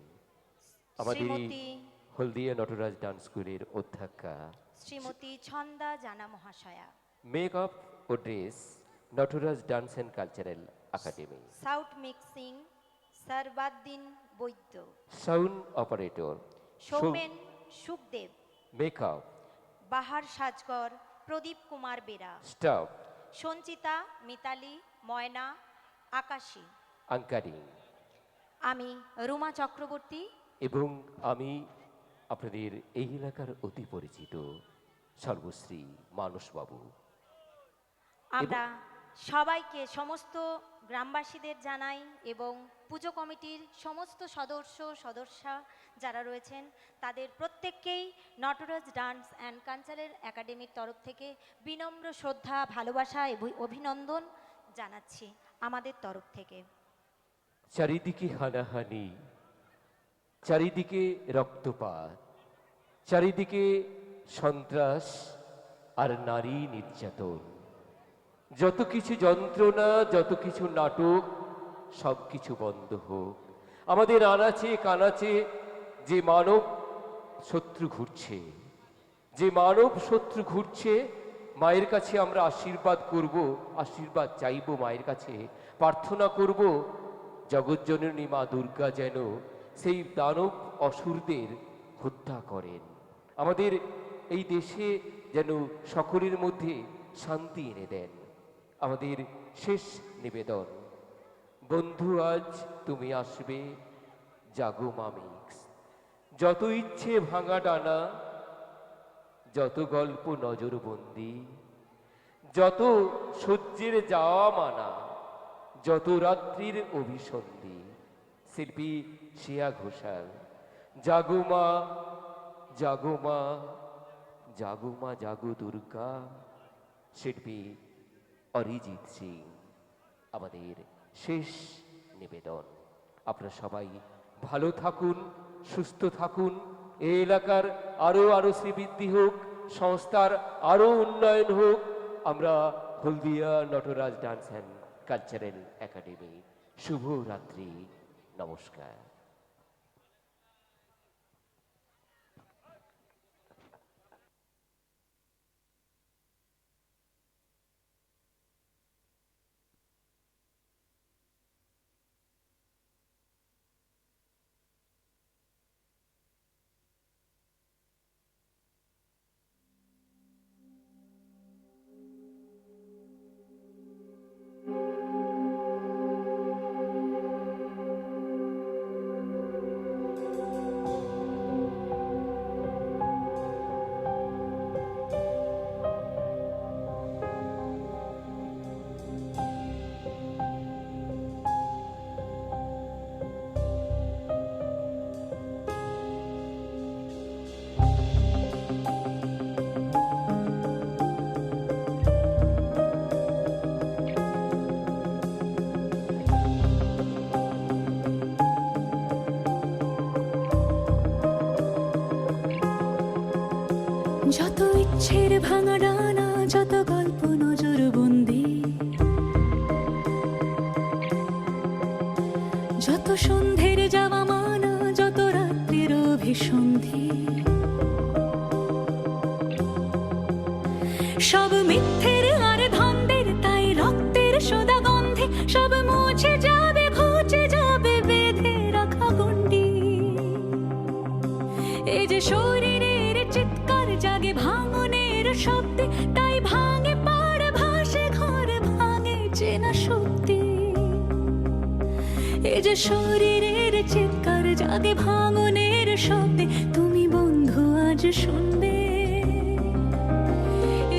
আমাদের এই শ্রীমতী হলদিয়া নটরাজ ডান্স স্কুলের অধ্যক্ষা শ্রীমতী ছন্দা জানা মহাশয়া। মেকআপ ও dress Nataraj dance and cultural academy. Sound mixing Sarbaddin Baidya. Sound operator Soumen Sukhdev. Makeup Bahar Sajghar Pradip Kumar Bera. Staff Sanchita, Mitali, Moyna, Akashi. Anchoring আমি রুমা চক্রবর্তী এবং আমি আপনাদের এই এলাকার অতি পরিচিত সর্বশ্রী মানসবাবু। আমরা সবাইকে, সমস্ত গ্রামবাসীদের জানাই এবং পুজো কমিটির সমস্ত সদস্যা যারা রয়েছেন তাদের প্রত্যেককেই নটরাজ ডান্স অ্যান্ড কালচারাল একাডেমির তরফ থেকে বিনম্র শ্রদ্ধা, ভালোবাসা এবং অভিনন্দন জানাচ্ছি আমাদের তরফ থেকে। চারিদিকে হানাহানি, চারিদিকে রক্তপাত, চারিদিকে সন্ত্রাস আর নারী নির্যাতন, যত কিছু যন্ত্রণা, যত কিছু নাটক, সব কিছু বন্ধ হোক। আমাদের আনাচে কানাচে যে মানব শত্রু ঘুরছে, যে মানব শত্রু ঘুরছে, মায়ের কাছে আমরা আশীর্বাদ করব, আশীর্বাদ চাইব মায়ের কাছে, প্রার্থনা করব জগজ্জননী মা দুর্গা যেন সেই দানব অসুরদের হত্যা করেন। আমাদের এই দেশে যেন সকলের মধ্যে শান্তি এনে দেন। আমাদের শেষ নিবেদন, বন্ধু আজ তুমি আসবে জাগো মামিক্স। যত ইচ্ছে ভাঙা ডানা, যত গল্প নজরবন্দি, যত সহ্যের যাওয়া মানা, যত রাত্রির অভিসন্ধি। শিল্পী শিয়া ঘোষাল। জাগো মা, জাগো মা, জাগো মা, জাগো দুর্গা। শিল্পী অরিজিৎ সিং। আমাদের শেষ নিবেদন, আপনারা সবাই ভালো থাকুন, সুস্থ থাকুন, এই এলাকার আরও শ্রীবৃদ্ধি হোক, সংস্থার আরও উন্নয়ন হোক। আমরা Haldia Nataraj dance and cultural academy. শুভরাত্রি, নমস্কার। যত ইচ্ছের ভাঙা ডানা, যত গল্প নজর বন্দি, যত সন্ধ্যের যাওয়া মানা, যত রাত্রির অভিসন্ধি, সব মিথ্যের আর ধন্দের, তাই রক্তের সোদা গন্ধে সব মুছে যাবে, ঘুচে যাবে বেঁধে রাখা গণ্ডি। এই যে শরীরের চিৎকার জাগে ভাঙনের শব্দে, তাই ভাঙে পাড় ভাসে ঘর, ভাঙে চেনা শক্তি। এই যে শরীরের চিৎকার জাগে ভাঙনের শব্দে, তুমি বন্ধু আজ শুনবে।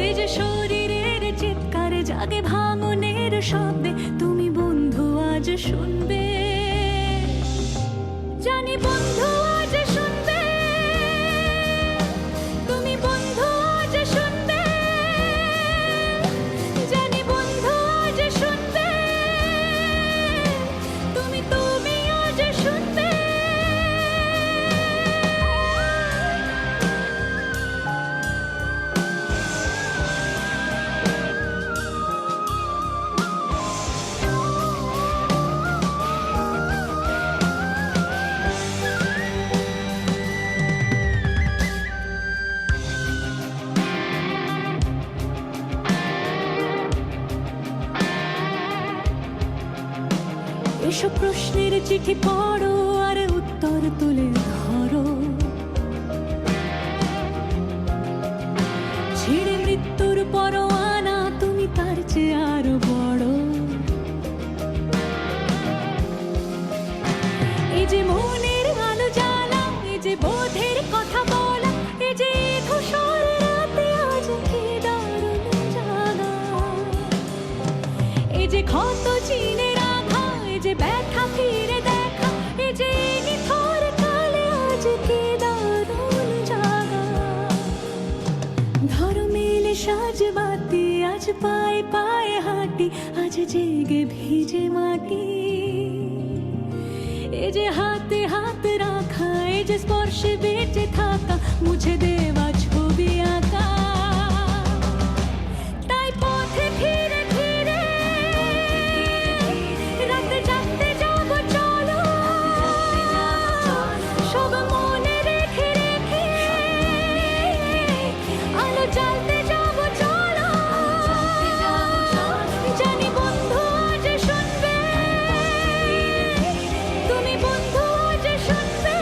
এই যে শরীরের চিৎকার জাগে ভাঙনের শব্দে, তুমি বন্ধু আজ শুনবে। জানি বন্ধু আজ শুনবে, তুমি বন্ধু আজ শুনবে। জানি বন্ধু আজ শুনবে, তুমি আজ শুনবে। এসব প্রশ্নের চিঠি পড়ো আর উত্তর তুলে ধরো, ছিঁড়ে মৃত্যুর পরোয়ানা, তুমি তার চেয়ে আরো বড়। এই যে মনের আলো জ্বালা, এই যে বোধের কথা বলা, এই যে ধূসর রাতে আজ কি দারুণ জাগা। এই যে ক্ষত চিনে রাখা, এই যে ব্যথা ফিরে দেখা, এই যে নিথর কালে আজ কি দারুণ জাগা। ধরো মেলে সাজবাতি, আজ পায়ে পায়ে হাঁটি, আজ জেগে ভিজে মাটি। এই যে হাতে হাত রাখা, এই যে স্পর্শে বেঁচে থাকা, মুছে দেওয়া ছবি আঁকা। তাই পথে ফিরে ফিরে রাতে জাগতে যাবো চলো, সব মনে রেখে রেখে আলো জ্বালতে যাবো চলো। জানি বন্ধু আজ শুনবে, তুমি বন্ধু আজ শুনবে।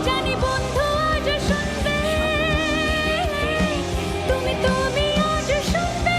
জানি বন্ধু আজ শুনবে, তুমি আজ শুনবে।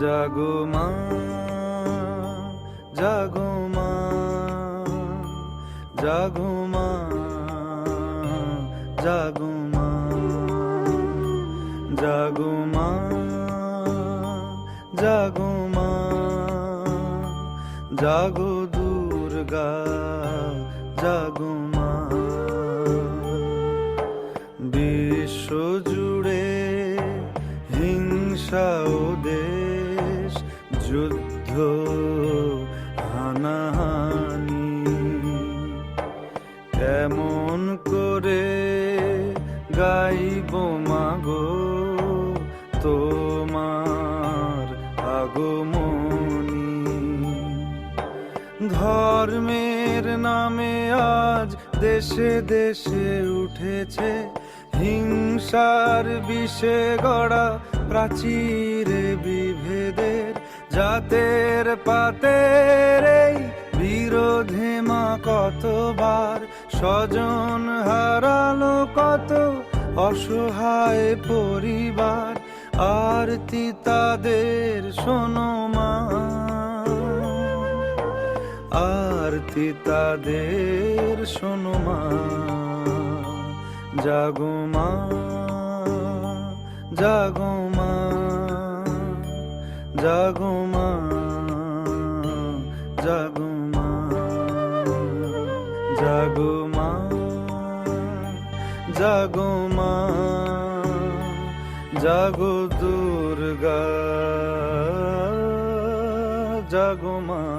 জাগো মা, জাগো মা, জাগো মা, জাগো মা, জাগো মা, জাগো মা, জাগো দুর্গা, জাগো মা। বিশ্ব জুড়ে হিংসা ও দেশ, যুদ্ধ হানাহানি, কেমন করে গাইব মাগো তোমার আগমনী। ধর্মের নামে আজ দেশে দেশে উঠেছে হিংসার বিষে গড়া প্রাচীরে বিভেদের জাতের পাতের এই বিরোধে মা কতবার স্বজন হারালো, কত অসহায় পরিবার। আরতি তাদের শোনো মা, আরতি তাদের শোনো মা। জাগো মা, জাগো মা, জাগো মা, জাগো মা, জাগো মা, জাগো মা, জাগো দুর্গা, জাগো মা।